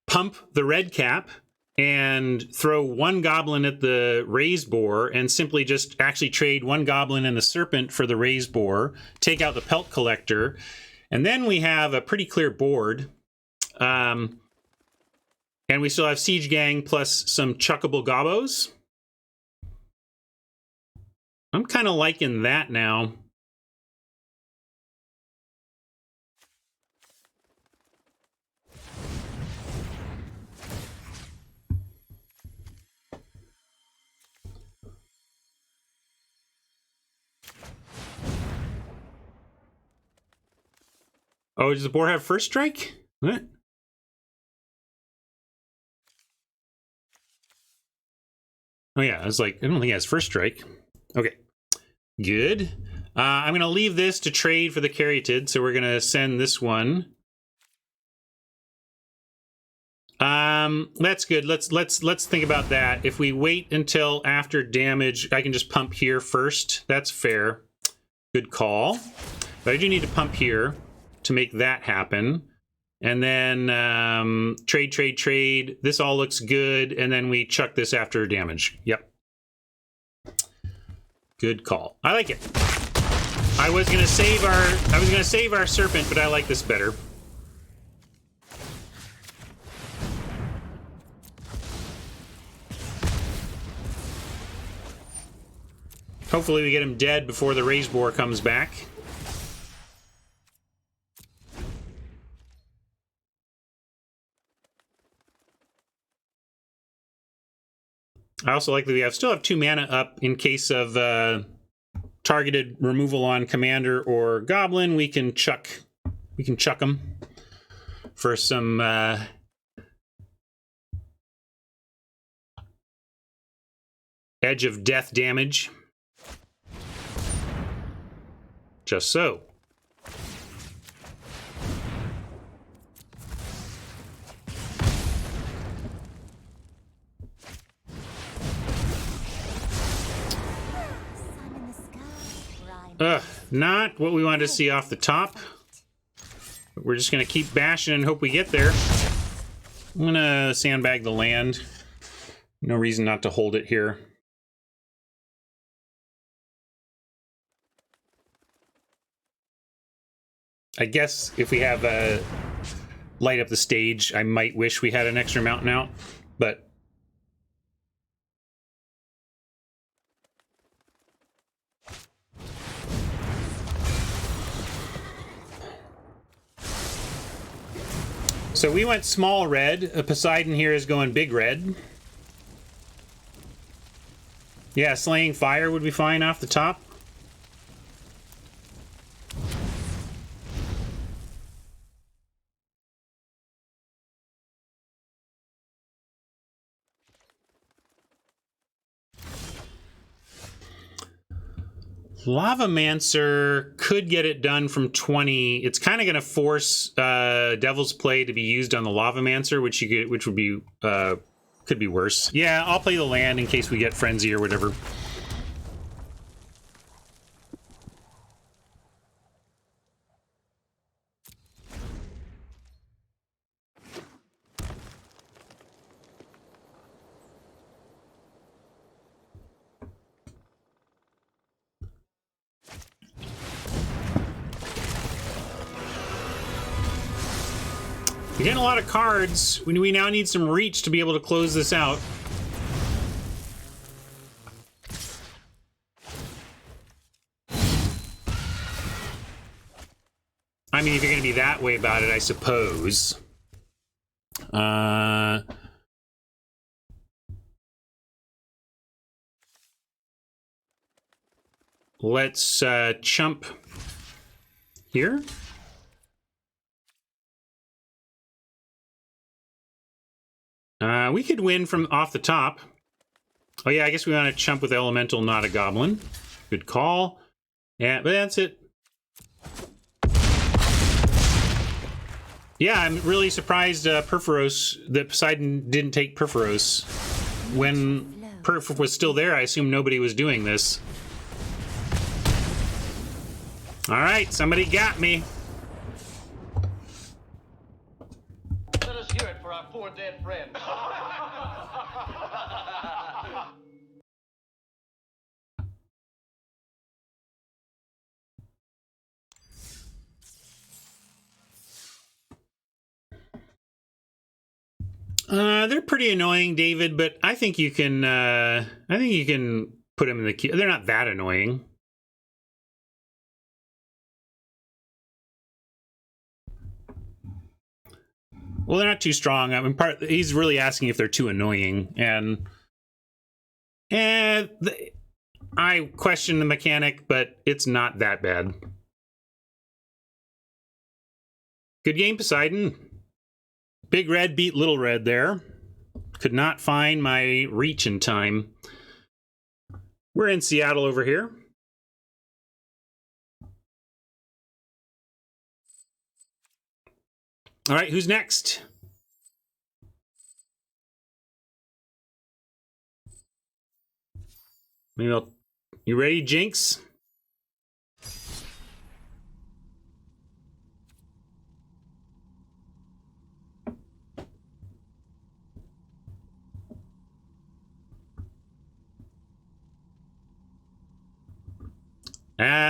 pump the red cap and throw one goblin at the Raised Boar and simply just actually trade one goblin and the Serpent for the Raised Boar, take out the Pelt Collector, and then we have a pretty clear board. And we still have Siege Gang plus some chuckable gobos. I'm kind of liking that now. Oh, does the boar have first strike? What? Oh yeah, I was like, I don't think it has first strike. Okay, good. I'm gonna leave this to trade for the Caryatid, so we're gonna send this one. That's good. Let's think about that. If we wait until after damage, I can just pump here first. That's fair. Good call. But I do need to pump here to make that happen. And then trade. This all looks good, and then we chuck this after damage. Yep. Good call. I like it. I was gonna save our Serpent, but I like this better. Hopefully we get him dead before the Raised Boar comes back. I also like that we still have 2 mana up in case of targeted removal on Commander or Goblin. We can chuck them for some edge of death damage. Just so. Not what we wanted to see off the top. But we're just going to keep bashing and hope we get there. I'm going to sandbag the land. No reason not to hold it here. I guess if we have a light up the stage, I might wish we had an extra mountain out, but so we went small red. Poseidon here is going big red. Yeah, Slaying Fire would be fine off the top. Lavamancer could get it done from 20. It's kind of going to force Devil's Play to be used on the Lavamancer, which would be could be worse. Yeah, I'll play the land in case we get Frenzy or whatever. We're getting a lot of cards. We now need some reach to be able to close this out. I mean, if you're going to be that way about it, I suppose. Let's chump here. We could win from off the top. Oh yeah, I guess we want to chump with Elemental, not a Goblin. Good call. Yeah, but that's it. Yeah, I'm really surprised Perforos, that Poseidon didn't take Perforos. When Perf was still there, I assume nobody was doing this. Alright, somebody got me. Let us hear it for our poor dead friend. They're pretty annoying, David, but I think you can put them in the queue. They're not that annoying. Well, they're not too strong. I mean, he's really asking if they're too annoying, and I question the mechanic, but it's not that bad. Good game, Poseidon. Big Red beat Little Red there. Could not find my reach in time. We're in Seattle over here. All right, who's next? Maybe you ready, Jinx?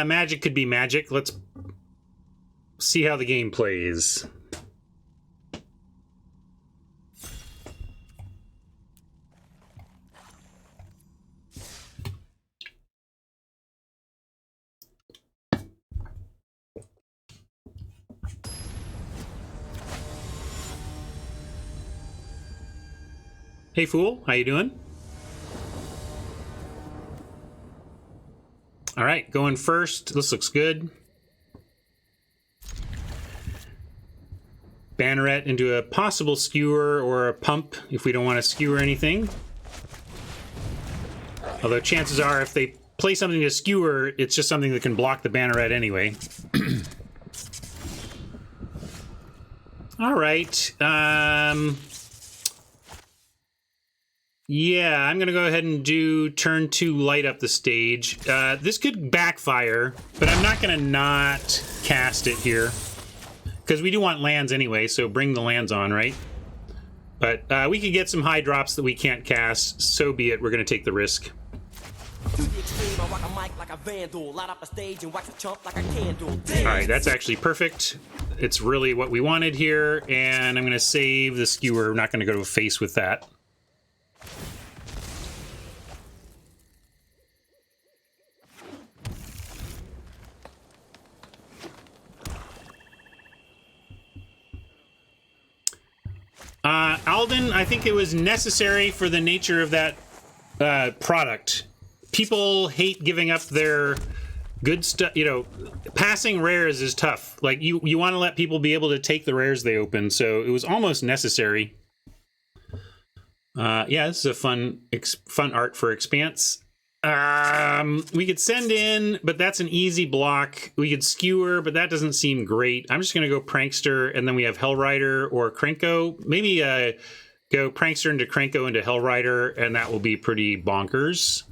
Magic could be magic. Let's see how the game plays. Hey, fool. How you doing? All right, going first. This looks good. Banneret into a possible skewer or a pump if we don't want to skewer anything. Although chances are if they play something to skewer, it's just something that can block the Banneret anyway. All right. Yeah, I'm going to go ahead and do turn 2 light up the stage. This could backfire, but I'm not going to not cast it here. Because we do want lands anyway, so bring the lands on, right? But we could get some high drops that we can't cast. So be it. We're going to take the risk. To the extreme, I rock a mic like a vandal, light up a stage and wax a chump like a candle. All right, that's actually perfect. It's really what we wanted here, and I'm going to save the skewer. We're not going to go to a face with that. Alden, I think it was necessary for the nature of that product. People hate giving up their good stuff. You know, passing rares is tough. Like, you want to let people be able to take the rares they open, so it was almost necessary. Yeah, this is a fun art for Expanse. We could send in, but that's an easy block. We could skewer, but that doesn't seem great. I'm just going to go Prankster, and then we have Hellrider or Krenko. Maybe go Prankster into Krenko into Hellrider, and that will be pretty bonkers.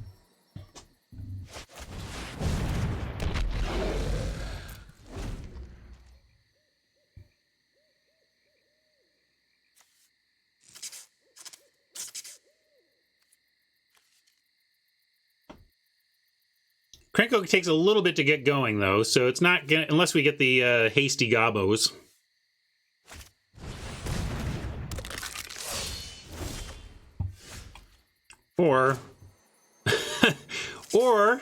Krenko takes a little bit to get going, though, so it's not gonna, unless we get the hasty gobos. Or, or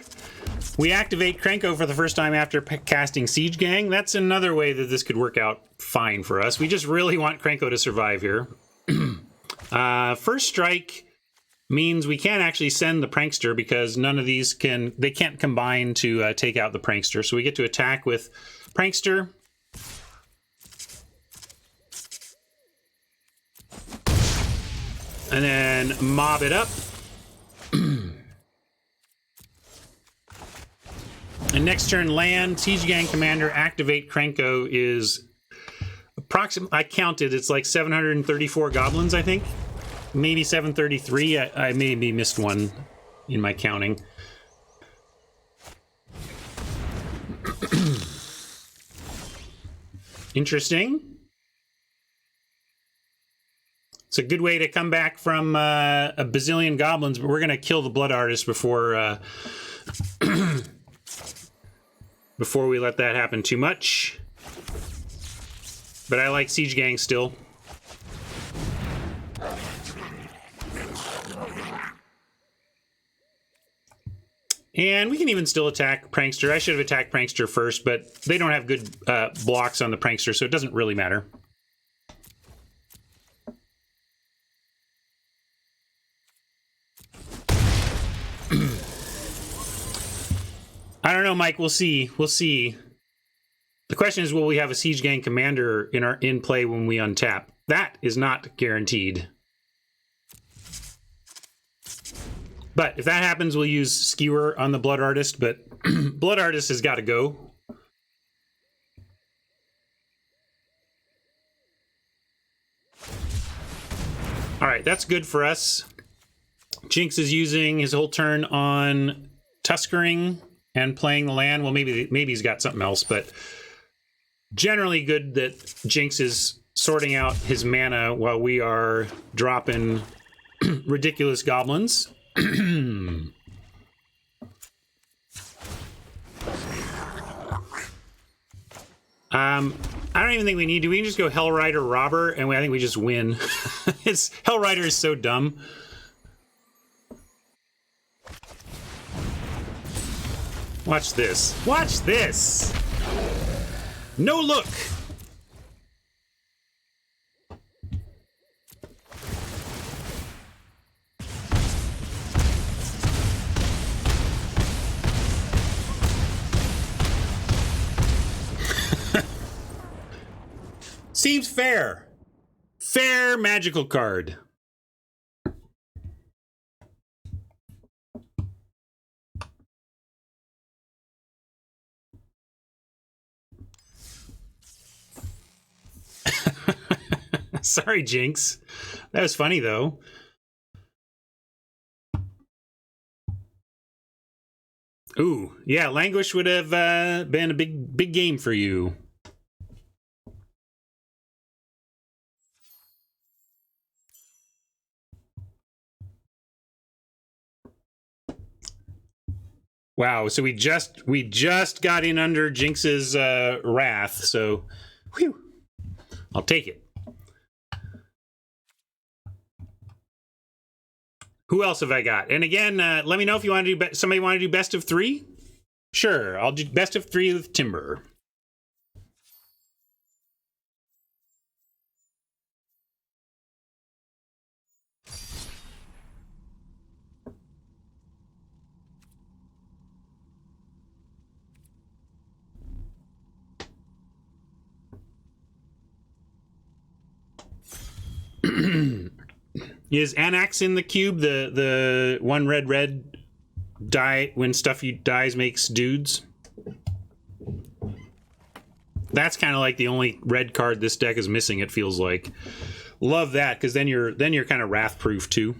we activate Krenko for the first time after casting Siege Gang. That's another way that this could work out fine for us. We just really want Krenko to survive here. First strike means we can't actually send the Prankster because none of these they can't combine to take out the Prankster. So we get to attack with Prankster. And then mob it up. And next turn, land, Siege Gang Commander, activate Krenko is approximately, I counted, it's like 734 goblins, I think. Maybe 733. I maybe missed one in my counting. Interesting. It's a good way to come back from a bazillion goblins, but we're going to kill the Blood Artist before before we let that happen too much. But I like Siege Gang still. And we can even still attack Prankster. I should have attacked Prankster first, but they don't have good blocks on the Prankster, so it doesn't really matter. I don't know, Mike. We'll see. We'll see. The question is, will we have a Siege Gang Commander in play when we untap? That is not guaranteed. But if that happens, we'll use Skewer on the Blood Artist, but Blood Artist has got to go. All right, that's good for us. Jinx is using his whole turn on Tuskering and playing the land. Well, maybe he's got something else, but generally good that Jinx is sorting out his mana while we are dropping ridiculous goblins. I don't even think we need to. We can just go Hellrider Robber, and I think we just win. Hellrider is so dumb. Watch this. Watch this! No look! Seems fair. Fair magical card. Sorry, Jinx. That was funny, though. Ooh, yeah, Languish would have been a big game for you. Wow, so we just got in under Jinx's wrath, so whew, I'll take it. Who else have I got? And again, let me know if you want to do somebody want to do best of 3? Sure, I'll do best of 3 with Timber. Is Anax in the cube? The one red die when stuff dies makes dudes. That's kind of like the only red card this deck is missing. It feels like. Love that, because then you're kind of wrath proof too.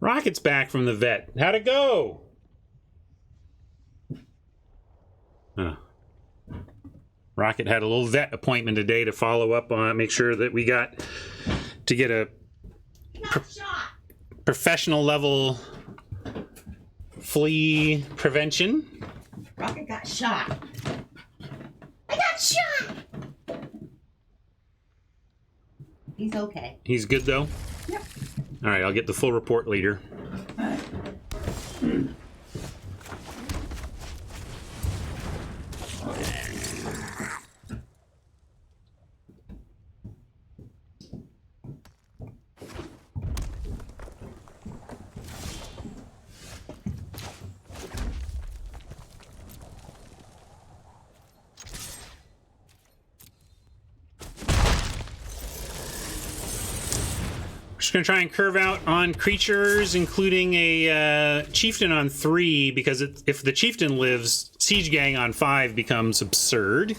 Rocket's back from the vet. How'd it go? Rocket had a little vet appointment today to follow up on, make sure that we got to get a professional level flea prevention. Rocket got shot. I got shot! He's okay. He's good though? Yep. All right, I'll get the full report later. Just going to try and curve out on creatures, including a chieftain on 3, because if the chieftain lives, Siege Gang on 5 becomes absurd.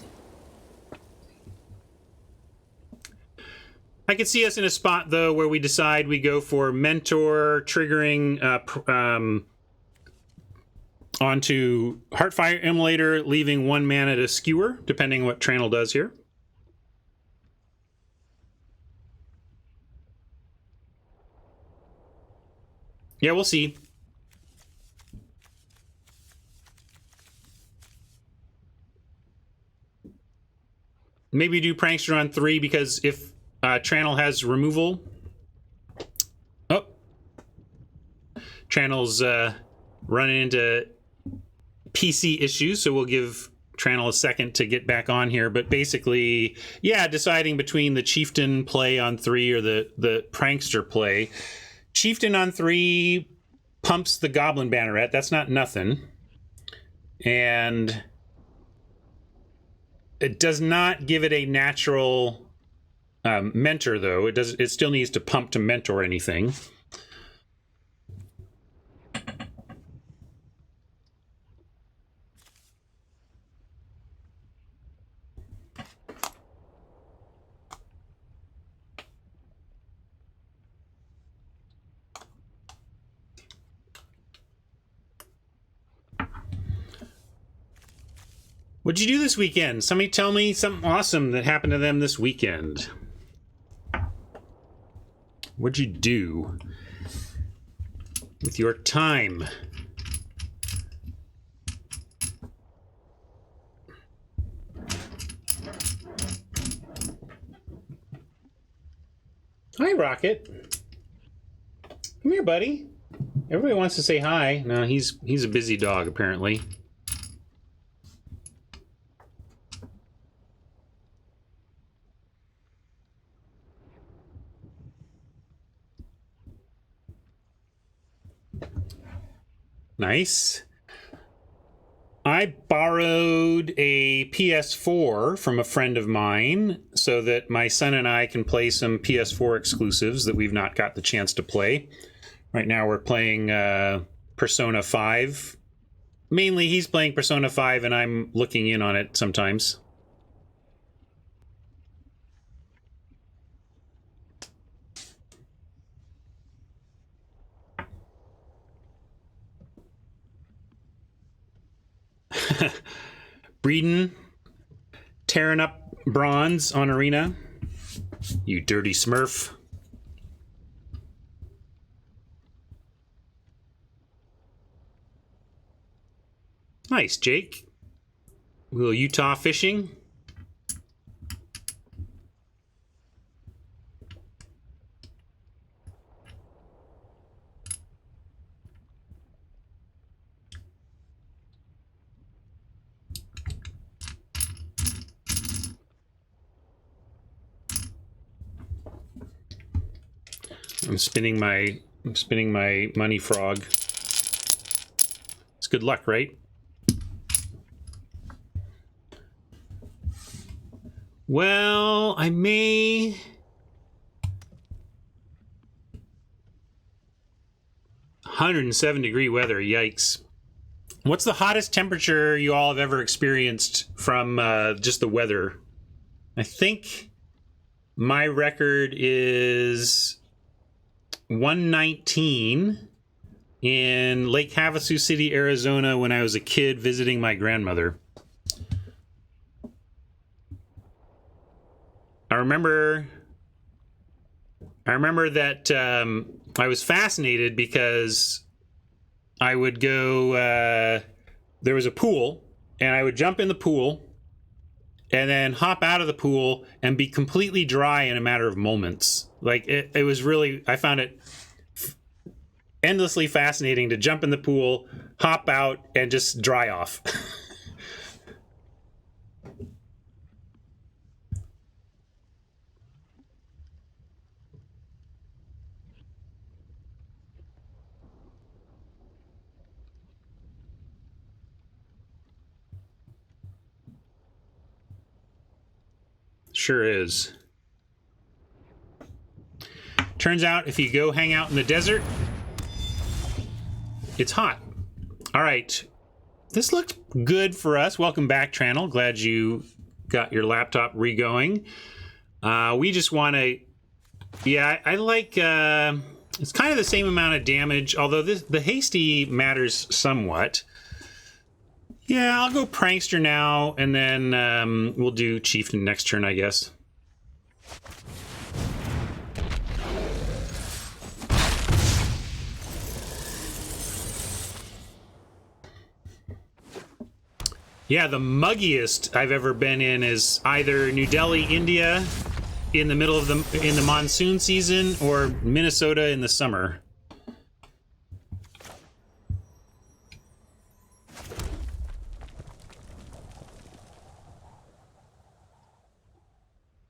I could see us in a spot, though, where we decide we go for Mentor, triggering onto Heartfire Immolator, leaving 1 mana to Skewer, depending what Trannel does here. Yeah, we'll see. Maybe do Prankster on 3 because if Trannel has removal. Oh. Trannel's running into PC issues, so we'll give Trannel a second to get back on here. But basically, yeah, deciding between the Chieftain play on 3 or the Prankster play. Chieftain on 3 pumps the Goblin Banneret. That's not nothing. And it does not give it a natural mentor, though. It still needs to pump to mentor anything. What'd you do this weekend? Somebody tell me something awesome that happened to them this weekend. What'd you do with your time? Hi, Rocket. Come here, buddy. Everybody wants to say hi. No, he's a busy dog, apparently. Nice. I borrowed a PS4 from a friend of mine so that my son and I can play some PS4 exclusives that we've not got the chance to play. Right now we're playing Persona 5. Mainly he's playing Persona 5 and I'm looking in on it sometimes. Breeden, tearing up bronze on Arena. You dirty smurf. Nice, Jake. Little Utah fishing. I'm spinning my money frog. It's good luck, right? Well, I may... ...107-degree weather, yikes. What's the hottest temperature you all have ever experienced from just the weather? I think my record is 119 in Lake Havasu City, Arizona when I was a kid visiting my grandmother. I remember that I was fascinated because I would go, there was a pool, and I would jump in the pool and then hop out of the pool and be completely dry in a matter of moments. Like, it was really, I found it endlessly fascinating to jump in the pool, hop out, and just dry off. Sure is. Turns out if you go hang out in the desert, it's hot. All right. This looked good for us. Welcome back, Tranel. Glad you got your laptop re-going. We just want to... Yeah, I like... it's kind of the same amount of damage, although the hasty matters somewhat. Yeah, I'll go Prankster now, and then we'll do Chieftain next turn, I guess. Yeah, the muggiest I've ever been in is either New Delhi, India, in the middle of the monsoon season, or Minnesota in the summer.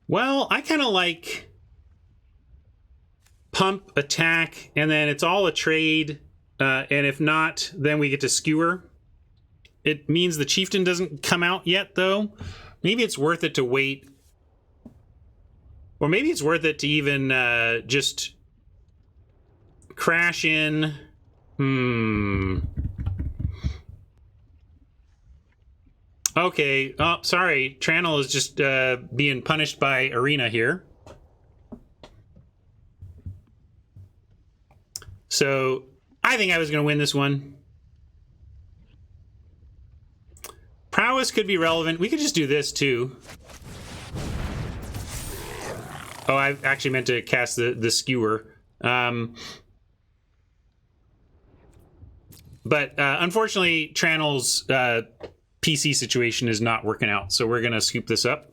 Well, I kind of like pump, attack, and then it's all a trade. And if not, then we get to skewer. It means the Chieftain doesn't come out yet, though. Maybe it's worth it to wait. Or maybe it's worth it to even just crash in. Okay. Oh, sorry. Tranel is just being punished by Arena here. So I think I was going to win this one. Prowess could be relevant. We could just do this too. Oh, I actually meant to cast the skewer. But unfortunately, Tranel's PC situation is not working out, so we're going to scoop this up.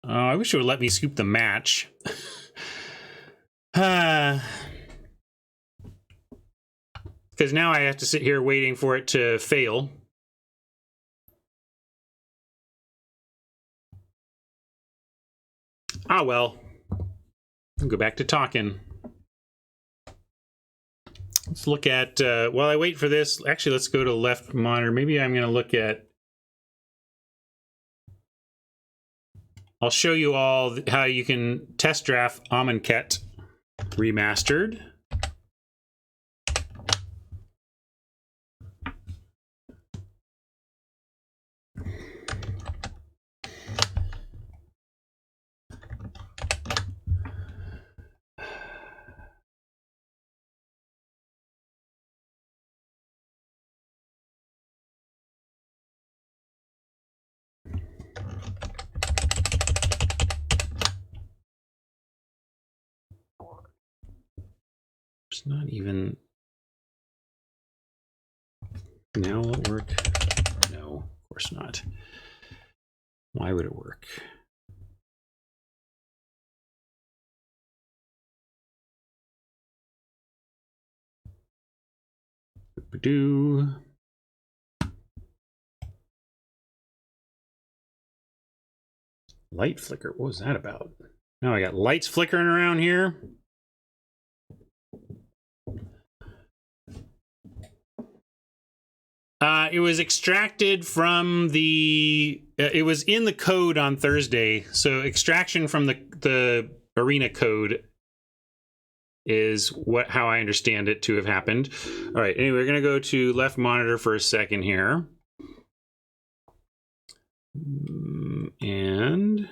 I wish it would let me scoop the match. Because now I have to sit here waiting for it to fail. Ah, well. I'll go back to talking. Let's look at, while I wait for this, actually, let's go to left monitor. Maybe I'm going to look at, I'll show you all how you can test draft Amonkhet Remastered. It's not even... Now will it work? No, of course not. Why would it work? Do light flicker. What was that about? Now I got lights flickering around here. It was extracted from the... it was in the code on Thursday, so extraction from the Arena code is how I understand it to have happened. All right, anyway, we're going to go to left monitor for a second here. And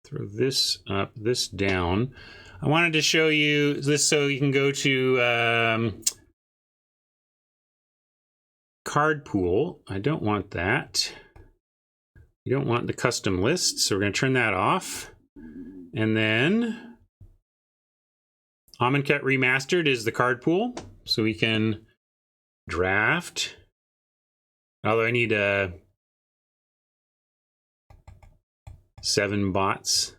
throw this up, this down. I wanted to show you this so you can go to... card pool. I don't want that. We don't want the custom list, so we're going to turn that off. And then Amonkhet Remastered is the card pool, so we can draft. Although I need 7 bots.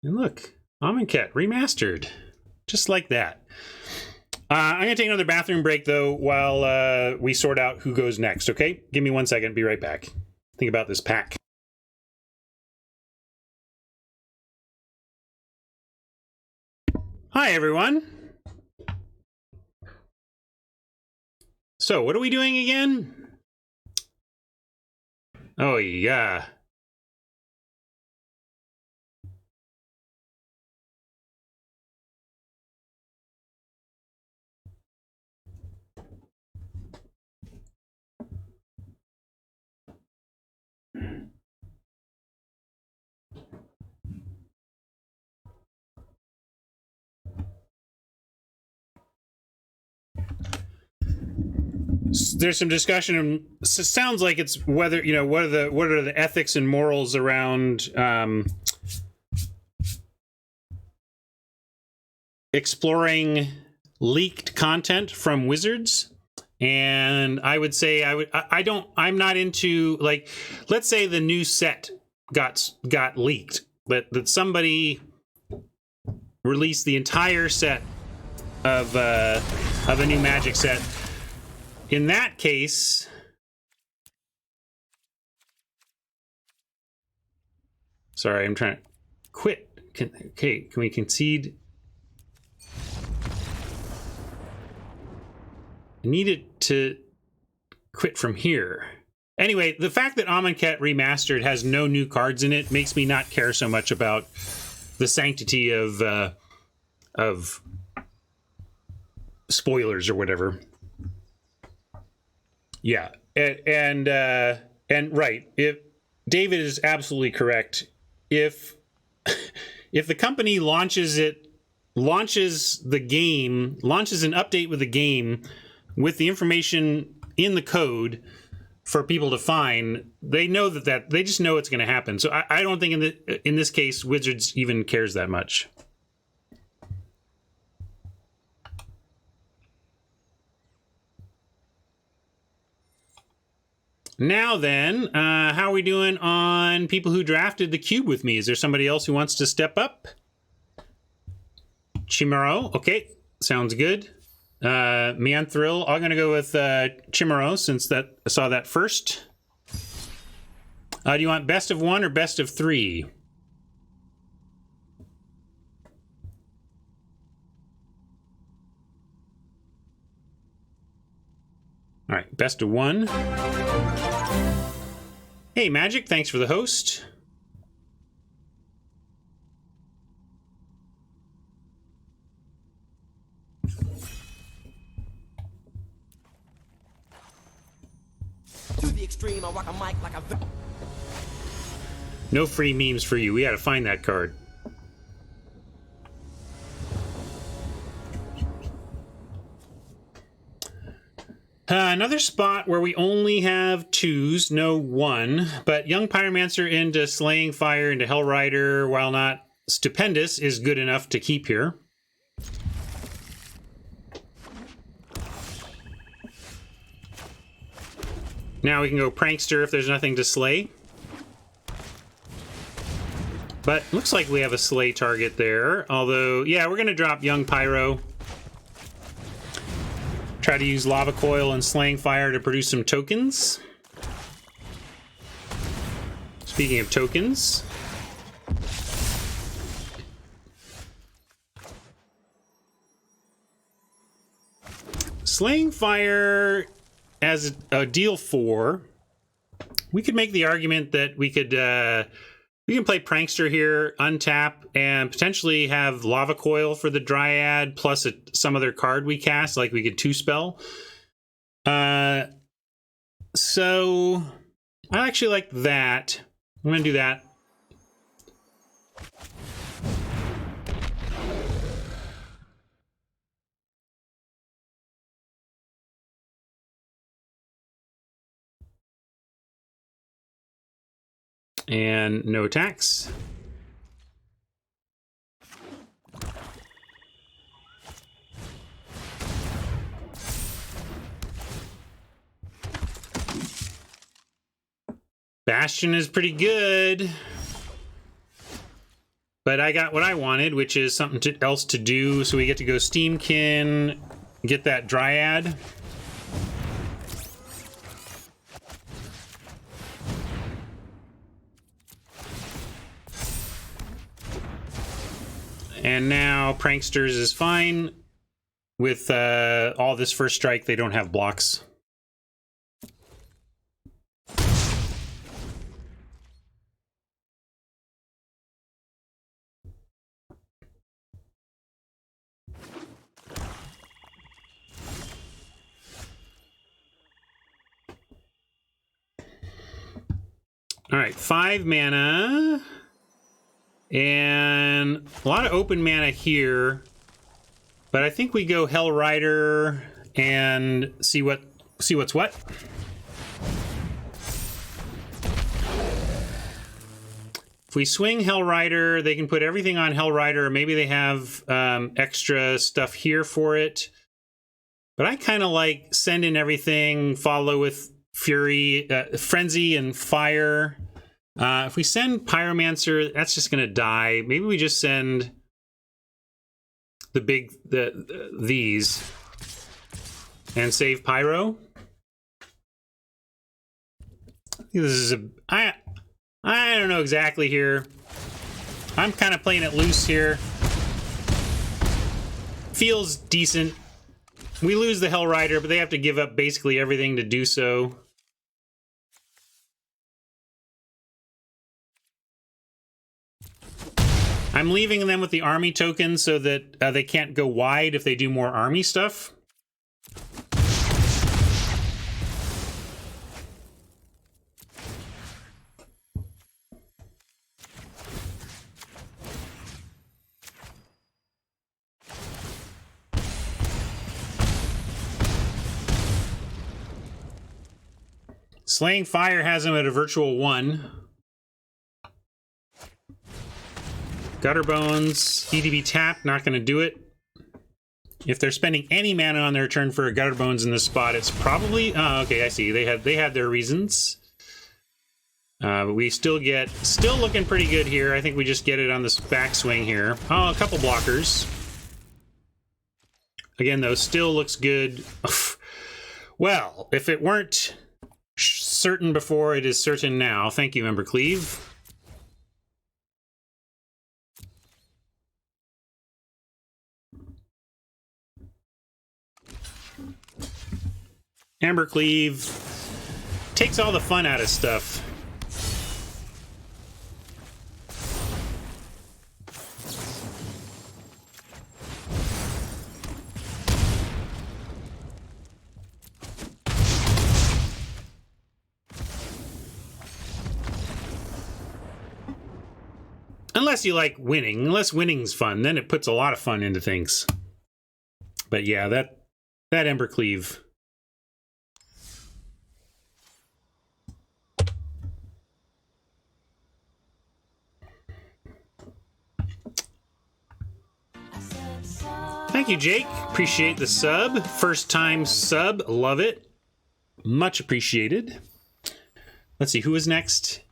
And look, Amonkhet Remastered, just like that. I'm going to take another bathroom break, though, while we sort out who goes next, okay? Give me 1 second. Be right back. Think about this pack. Hi, everyone. So, what are we doing again? Oh, yeah. There's some discussion. It sounds like it's whether, you know, what are the ethics and morals around exploring leaked content from Wizards. And I would say I'm not into, like, let's say the new set got leaked, that somebody released the entire set of a new Magic set. In that case, sorry, I'm trying to quit. Can we concede? I need it to quit from here. Anyway, the fact that Amonkhet Remastered has no new cards in it makes me not care so much about the sanctity of spoilers or whatever. Yeah, and right. If David is absolutely correct, if the company launches the game, launches an update with the game with the information in the code for people to find, they know that they just know it's going to happen. So I don't think in this case Wizards even cares that much. Now then, how are we doing on people who drafted the cube with me? Is there somebody else who wants to step up? Chimero, okay, sounds good. Mianthril, I'm going to go with Chimero since I saw that first. Do you want best of 1 or best of 3? All right, best of 1. Hey, Magic, thanks for the host. To the extreme, I rock a mic like a No free memes for you. We got to find that card. Another spot where we only have 2s, no 1, but Young Pyromancer into Slaying Fire into Hellrider, while not stupendous, is good enough to keep here. Now we can go Prankster if there's nothing to slay. But looks like we have a slay target there, although, yeah, we're going to drop Young Pyro. Try to use Lava Coil and Slaying Fire to produce some tokens. Speaking of tokens, Slaying Fire as a deal 4, we could make the argument that we can play Prankster here, untap, and potentially have Lava Coil for the Dryad, plus some other card we cast, like we could 2-spell. So I actually like that. I'm going to do that. And no attacks. Bastion is pretty good. But I got what I wanted, which is something else to do. So we get to go Steamkin, get that Dryad. And now Pranksters is fine. With all this first strike, they don't have blocks. All right, 5 mana. And a lot of open mana here. But I think we go Hell Rider and see what's what. If we swing Hell Rider, they can put everything on Hell Rider. Maybe they have extra stuff here for it. But I kind of like send in everything, follow with Fury, Frenzy, and Fire. If we send Pyromancer, that's just going to die. Maybe we just send these and save Pyro. This is I don't know exactly here. I'm kind of playing it loose here. Feels decent. We lose the Hell Rider, but they have to give up basically everything to do so. I'm leaving them with the army token so that they can't go wide if they do more army stuff. Slaying Fire has him at a virtual 1. Gutter Bones, EDB tap, not going to do it. If they're spending any mana on their turn for a Gutter Bones in this spot, it's probably... Oh, okay, I see. They had their reasons. But we still looking pretty good here. I think we just get it on this backswing here. Oh, a couple blockers. Again, though, still looks good. Well, if it weren't certain before, it is certain now. Thank you, Embercleave. Embercleave takes all the fun out of stuff. Unless you like winning. Unless winning's fun, then it puts a lot of fun into things. But yeah, that Embercleave. Thank you, Jake. Appreciate the sub. First time sub. Love it. Much appreciated. Let's see, who is next?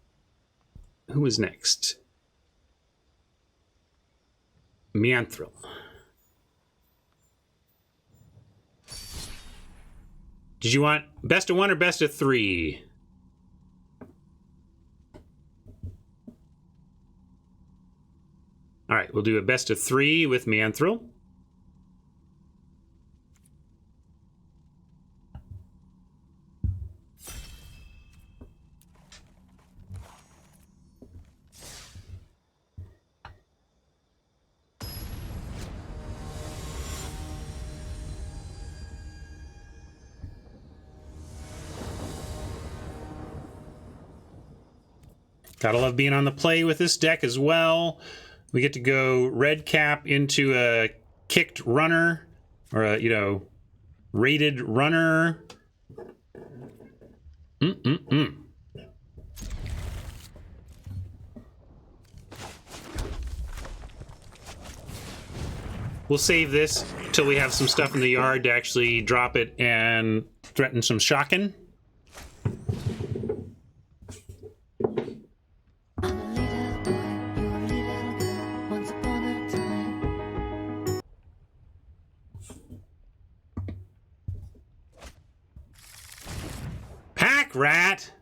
Who is next? Mianthril. Did you want best of 1 or best of 3? All right, we'll do a best of 3 with Mianthril. Gotta love being on the play with this deck as well. We get to go red cap into a kicked runner, or a, rated runner. We'll save this till we have some stuff in the yard to actually drop it and threaten some shocking. Pack rat!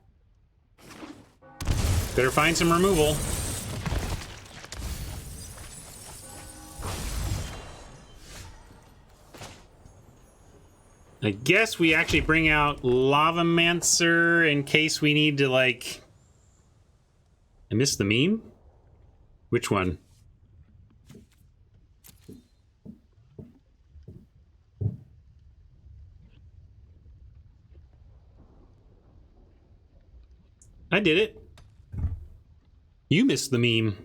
Better find some removal. I guess we actually bring out Lavamancer in case we need to, like... I missed the meme? Which one? I did it. You missed the meme.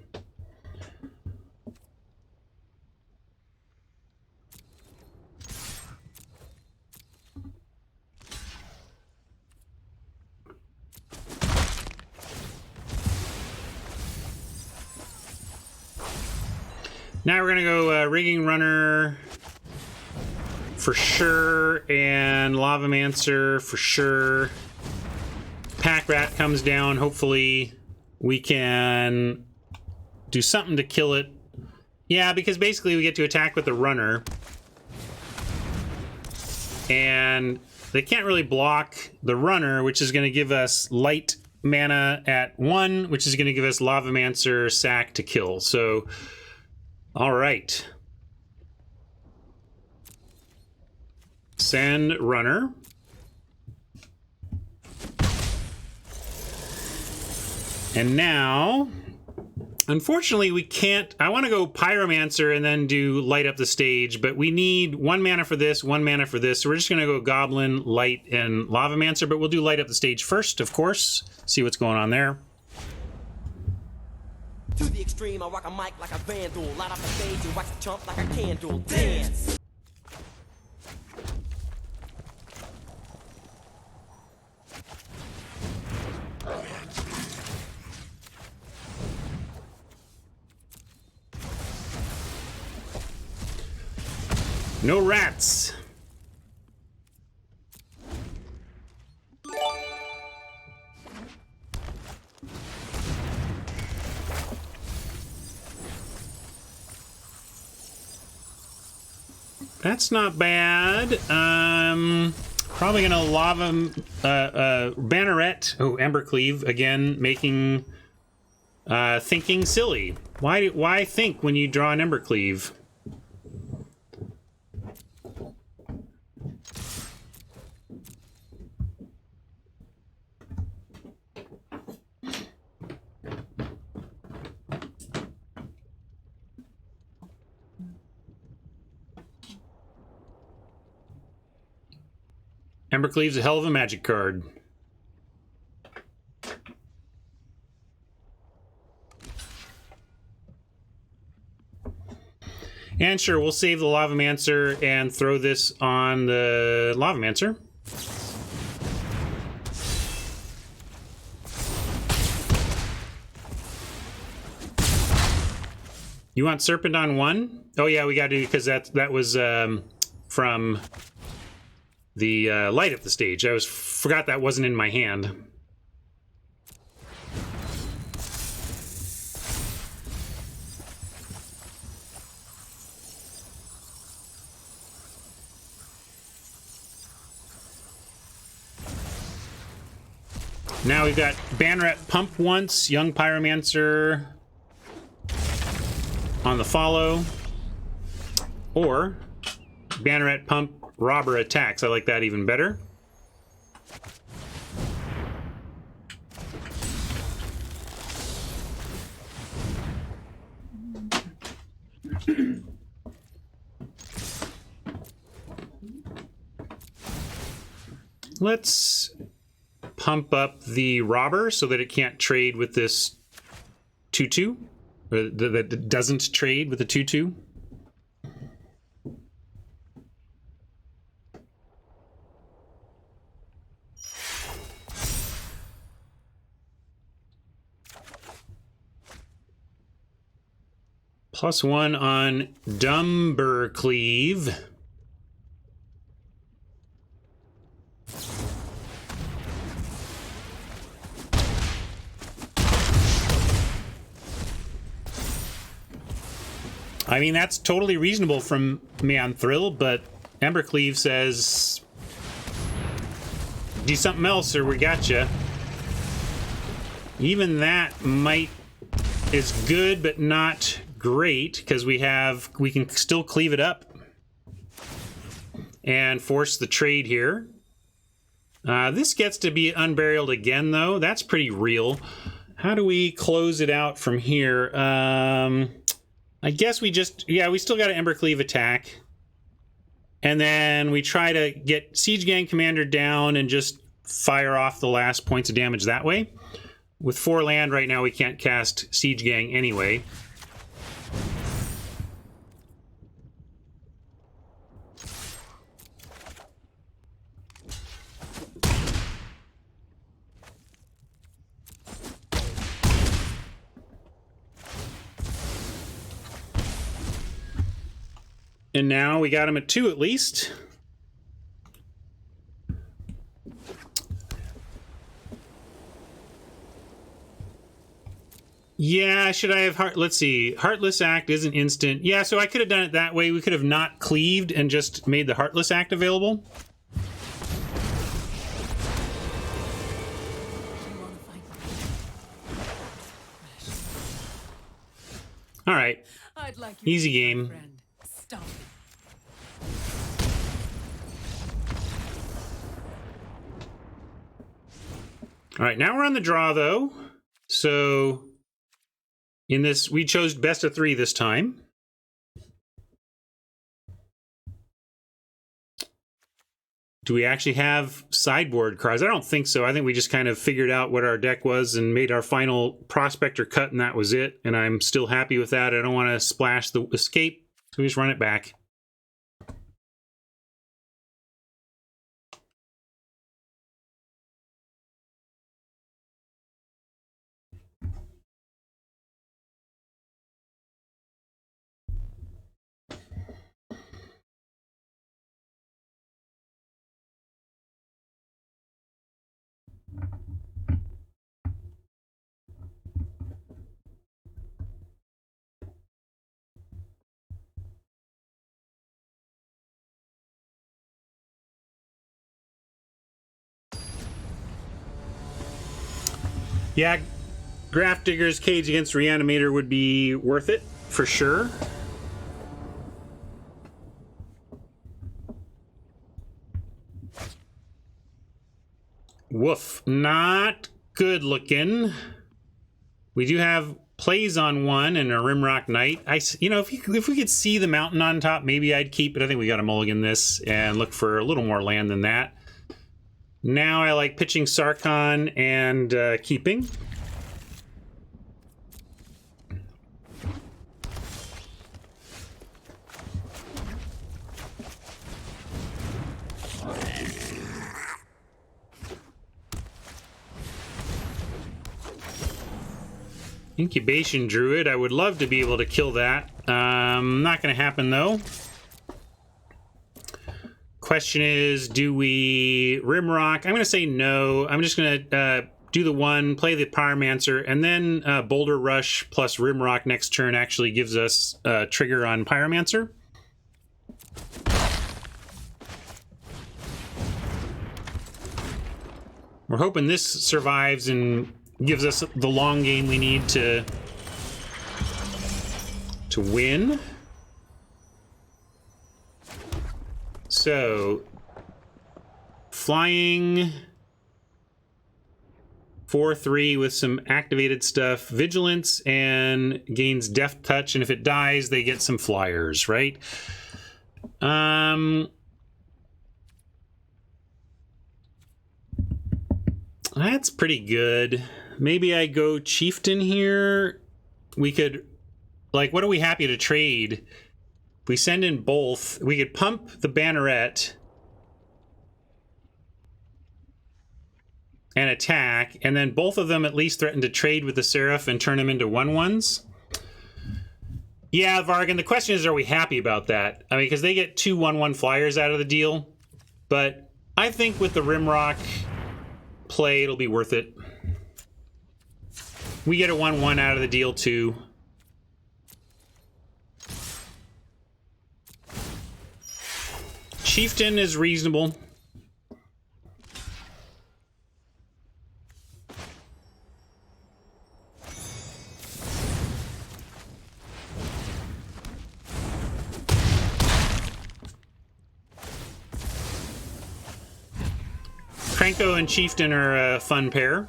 Now we're gonna go Rigging Runner for sure, and Lavamancer for sure. Pack Rat comes down. Hopefully we can do something to kill it. Yeah, because basically we get to attack with the runner. And they can't really block the runner, which is going to give us light mana at 1, which is going to give us Lavamancer sack to kill. So, all right. Send runner. And now, unfortunately, we can't... I want to go Pyromancer and then do light up the stage, but we need 1 mana for this, 1 mana for this. So we're just going to go Goblin, Light, and Lavamancer, but we'll do light up the stage first, of course. See what's going on there. To the extreme, I rock a mic like a vandal. Light up the stage and wax a chump like a candle. Dance! No rats. That's not bad. Probably gonna lava Banneret. Oh, Embercleave again, making thinking silly. Why think when you draw an Embercleave? Embercleave's a hell of a magic card. And sure, we'll save the Lavamancer and throw this on the Lavamancer. You want Serpent on 1? Oh yeah, we got to, because that was from the light up the stage. I forgot that wasn't in my hand. Now we've got Banneret Pump once, Young Pyromancer on the follow, or Banneret Pump Robber attacks. I like that even better. Let's pump up the Robber so that it can't trade with this 2/2, or that it doesn't trade with the 2/2. +1 on Dumbercleave. I mean, that's totally reasonable from Manthrill, but Embercleave says, do something else or we gotcha. Even that is good, but not great, because we can still cleave it up and force the trade here. This gets to be unburialed again, though. That's pretty real. How do we close it out from here? I guess we still got an Embercleave attack. And then we try to get Siege Gang Commander down and just fire off the last points of damage that way. With 4 land right now, we can't cast Siege Gang anyway. And now we got him at 2 at least. Yeah, should I have let's see. Heartless Act isn't instant. Yeah, so I could have done it that way. We could have not cleaved and just made the Heartless Act available. All right. I'd like you Easy to be my game. friend. Stop. All right, now we're on the draw, though. So in this, we chose best of 3 this time. Do we actually have sideboard cards? I don't think so. I think we just kind of figured out what our deck was and made our final prospector cut, and that was it. And I'm still happy with that. I don't want to splash the escape, so we just run it back. Yeah, Grafdigger's Cage against Reanimator would be worth it, for sure. Woof. Not good looking. We do have plays on 1 and a Rimrock Knight. If we could see the mountain on top, maybe I'd keep it. I think we got to mulligan this and look for a little more land than that. Now I like pitching Sarkhan and keeping. Incubation Druid. I would love to be able to kill that. Not going to happen, though. Question is, do we Rimrock? I'm going to say no. I'm just going to do the 1, play the Pyromancer, and then Boulder Rush plus Rimrock next turn actually gives us a trigger on Pyromancer. We're hoping this survives and gives us the long game we need to win. So, flying 4/3 with some activated stuff, Vigilance, and gains Deft Touch, and if it dies, they get some flyers, right? That's pretty good. Maybe I go Chieftain here. We could, like, what are we happy to trade? If we send in both, we could pump the Banneret and attack, and then both of them at least threaten to trade with the Seraph and turn them into 1/1s. Yeah, Vargan, the question is, are we happy about that? I mean, because they get 2 1/1 flyers out of the deal. But I think with the Rimrock play, it'll be worth it. We get a 1/1 out of the deal, too. Chieftain is reasonable. Krenko and Chieftain are a fun pair.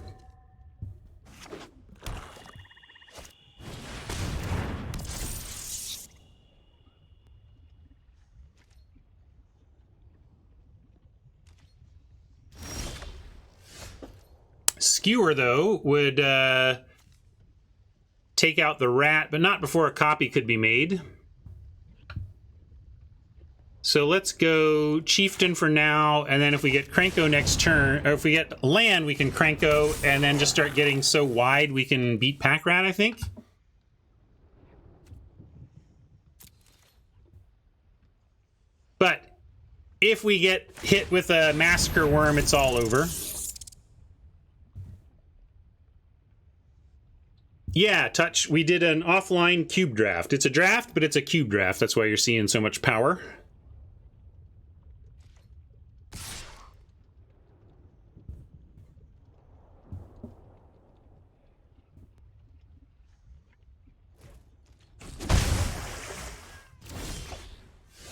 Skewer, though, would take out the rat, but not before a copy could be made. So let's go Chieftain for now, and then if we get Krenko next turn, or if we get land, we can Krenko, and then just start getting so wide we can beat Pack Rat, I think. But if we get hit with a Massacre Worm, it's all over. Yeah, Touch, we did an offline cube draft. It's a draft, but it's a cube draft. That's why you're seeing so much power.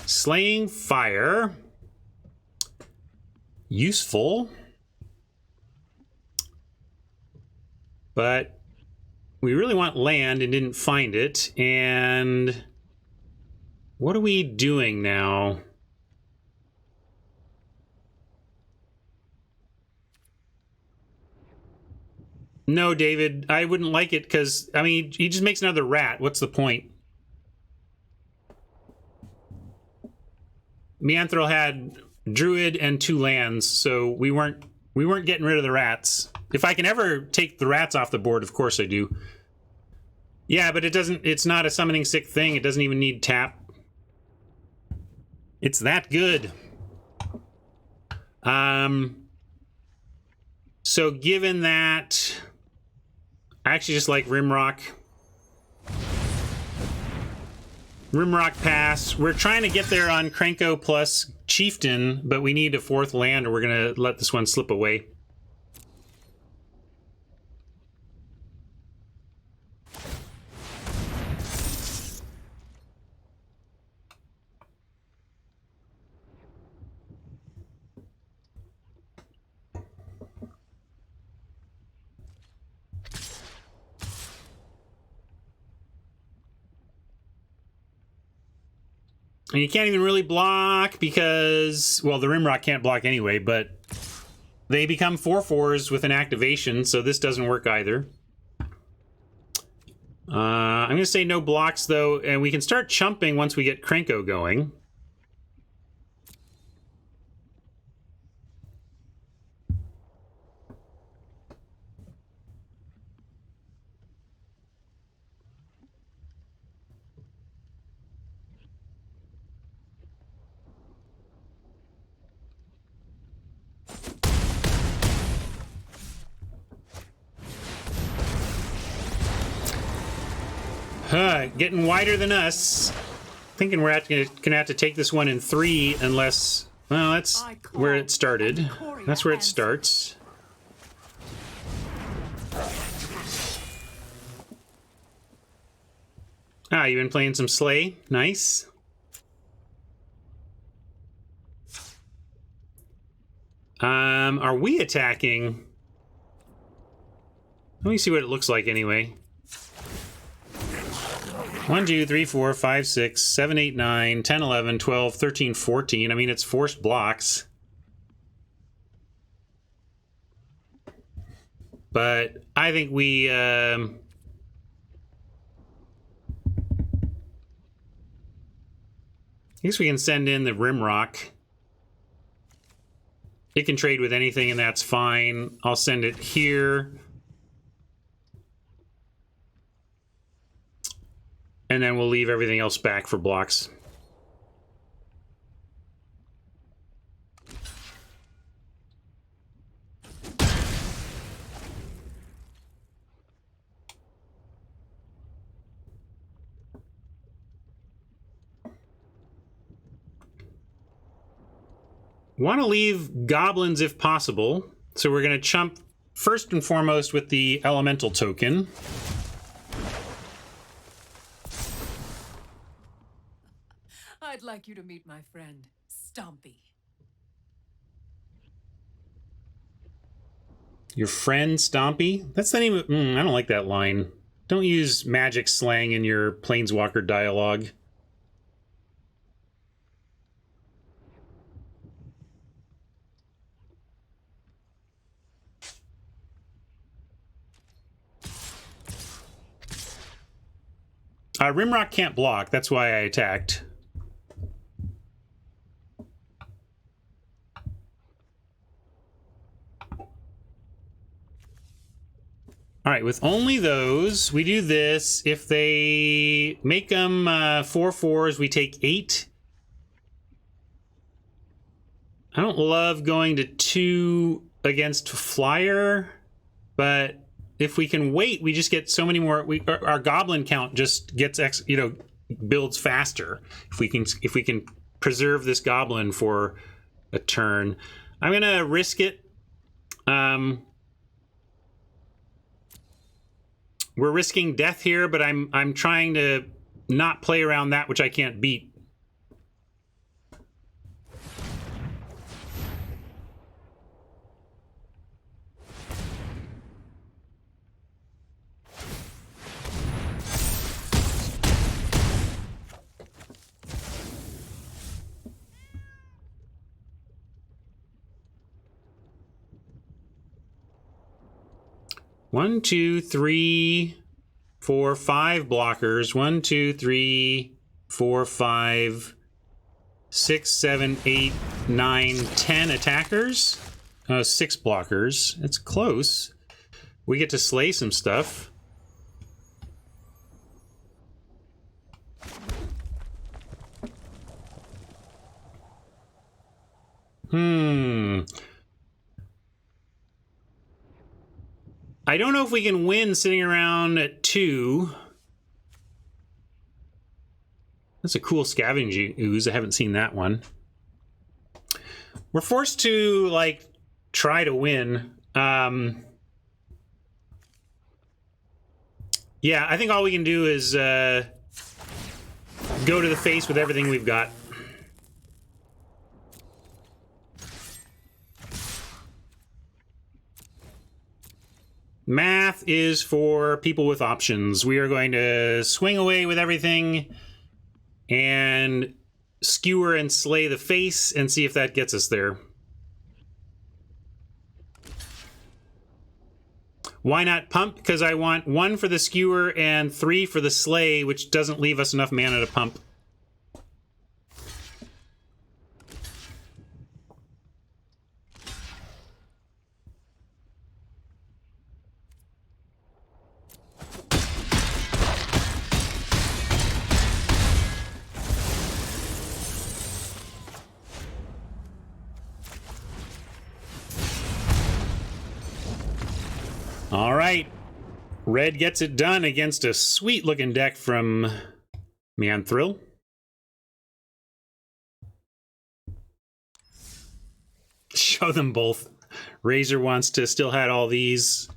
Slaying Fire. Useful. But we really want land and didn't find it. And what are we doing now? No, David, I wouldn't like it because, I mean, he just makes another rat. What's the point? Meanthril had Druid and 2 lands, so we weren't getting rid of the rats. If I can ever take the rats off the board, of course I do. Yeah, but it's not a summoning sick thing. It doesn't even need tap. It's that good. So given that, I actually just like Rimrock. Rimrock pass. We're trying to get there on Krenko plus Chieftain, but we need a 4th land or we're going to let this one slip away. And you can't even really block because, well, the Rimrock can't block anyway, but they become 4/4s with an activation, so this doesn't work either. I'm going to say no blocks, though, and we can start chumping once we get Krenko going. Getting wider than us. Thinking we're gonna have to take this one in 3 unless... Well, that's where it started. That's where it starts. Ah, you've been playing some Slay. Nice. Are we attacking? Let me see what it looks like anyway. 1, 2, 3, 4, 5, 6, 7, 8, 9, 10, 11, 12, 13, 14. I mean, it's forced blocks. But I think we... I guess we can send in the Rimrock. It can trade with anything, and that's fine. I'll send it here. And then we'll leave everything else back for blocks. Want to leave goblins if possible. So we're going to chump first and foremost with the elemental token. I'd like you to meet my friend, Stompy. Your friend Stompy? That's the name of... I don't like that line. Don't use magic slang in your Planeswalker dialogue. Rimrock can't block. That's why I attacked. All right, with only those, we do this. If they make them 4/4s, we take 8. I don't love going to 2 against Flyer, but if we can wait, we just get so many more. Our goblin count just gets builds faster if we can preserve this goblin for a turn. I'm gonna risk it. We're risking death here, but I'm trying to not play around that which I can't beat. One, two, three, 4, 5 blockers. 1, 2, 3, 4, 5, 6, 7, 8, 9, 10 attackers. 6 blockers. It's close. We get to slay some stuff. I don't know if we can win sitting around at 2. That's a cool scavenging ooze. I haven't seen that one. We're forced to, like, try to win. Yeah, I think all we can do is go to the face with everything we've got. Math is for people with options. We are going to swing away with everything and skewer and slay the face and see if that gets us there. Why not pump? Because I want 1 for the skewer and 3 for the slay, which doesn't leave us enough mana to pump. All right, Red gets it done against a sweet-looking deck from Manthril. Show them both. Razor wants to still had all these.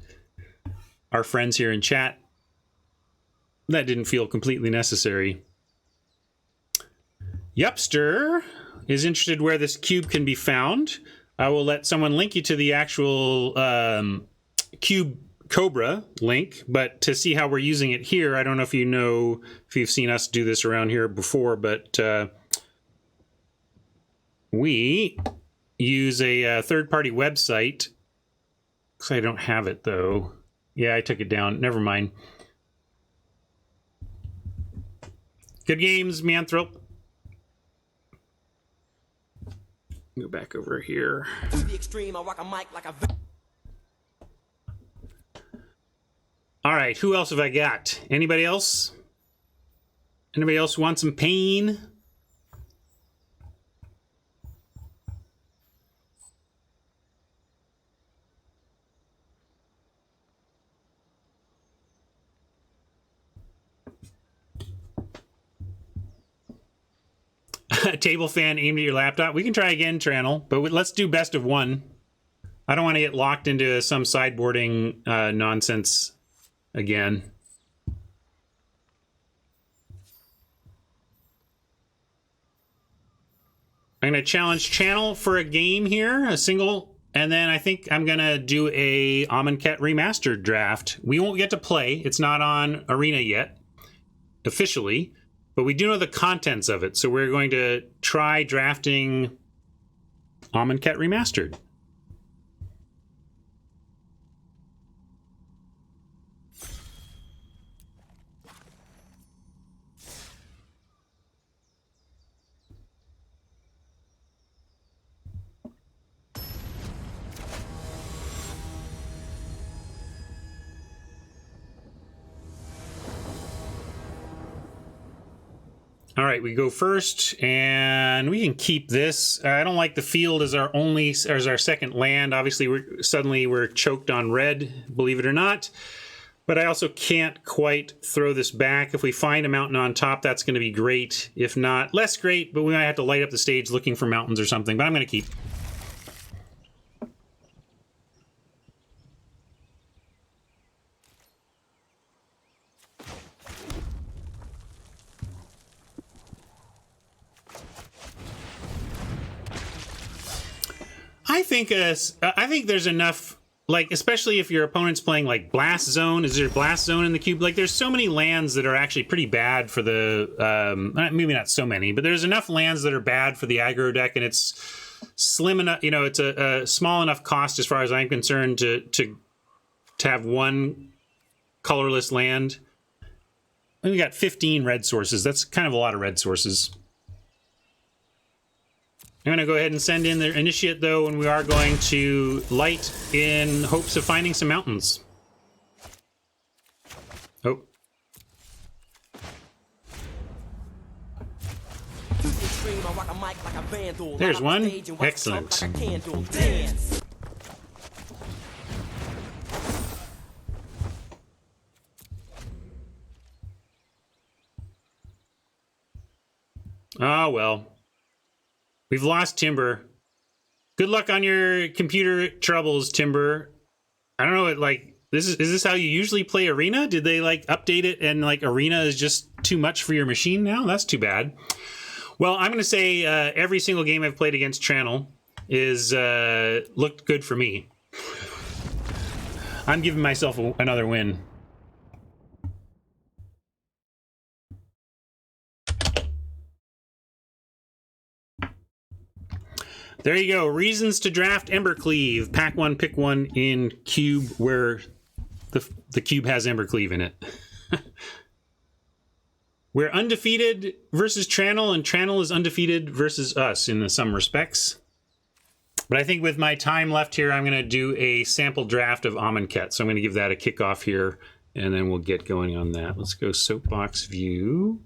Our friends here in chat. That didn't feel completely necessary. Yupster is interested where this cube can be found. I will let someone link you to the actual Cube Cobra link, but to see how we're using it here, I don't know if you've seen us do this around here before, but we use a third-party website. Because I don't have it, though. Yeah, I took it down. Never mind. Good games, Manthril. Go back over here. To the extreme, I rock a mic like a All right, who else have I got? Anybody else? Anybody else want some pain? Table fan aimed at your laptop. We can try again, Tranel, but let's do best of one. I don't want to get locked into some sideboarding nonsense again. I'm going to challenge Channel for a game here, a single, and then I think I'm going to do a Amonkhet Remastered draft. We won't get to play. It's not on Arena yet, officially, but we do know the contents of it, so we're going to try drafting Amonkhet Remastered. All right, we go first, and we can keep this. I don't like the field as our second land. Obviously, we're choked on red, believe it or not. But I also can't quite throw this back. If we find a mountain on top, that's going to be great. If not, less great, but we might have to light up the stage looking for mountains or something. But I'm going to keep. I think there's enough, like, especially if your opponent's playing like Blast Zone. Is there Blast Zone in the cube? Like, there's so many lands that are actually pretty bad for the maybe not so many, but there's enough lands that are bad for the aggro deck, and it's slim enough, you know, it's a small enough cost as far as I'm concerned to have one colorless land. We got 15 red sources. That's kind of a lot of red sources. I'm going to go ahead and send in the initiate, though, and we are going to light in hopes of finding some mountains. Oh. There's one. Excellent. Ah, well. We've lost Timber. Good luck on your computer troubles, Timber. I don't know, is this how you usually play Arena? Did they like update it and like Arena is just too much for your machine now? That's too bad. Well, I'm gonna say every single game I've played against Channel is looked good for me. I'm giving myself another win. There you go. Reasons to draft Embercleave. Pack one, pick one in cube where the cube has Embercleave in it. We're undefeated versus Channel, and Channel is undefeated versus us in some respects. But I think with my time left here, I'm going to do a sample draft of Amonkhet. So I'm going to give that a kickoff here, and then we'll get going on that. Let's go Soapbox View.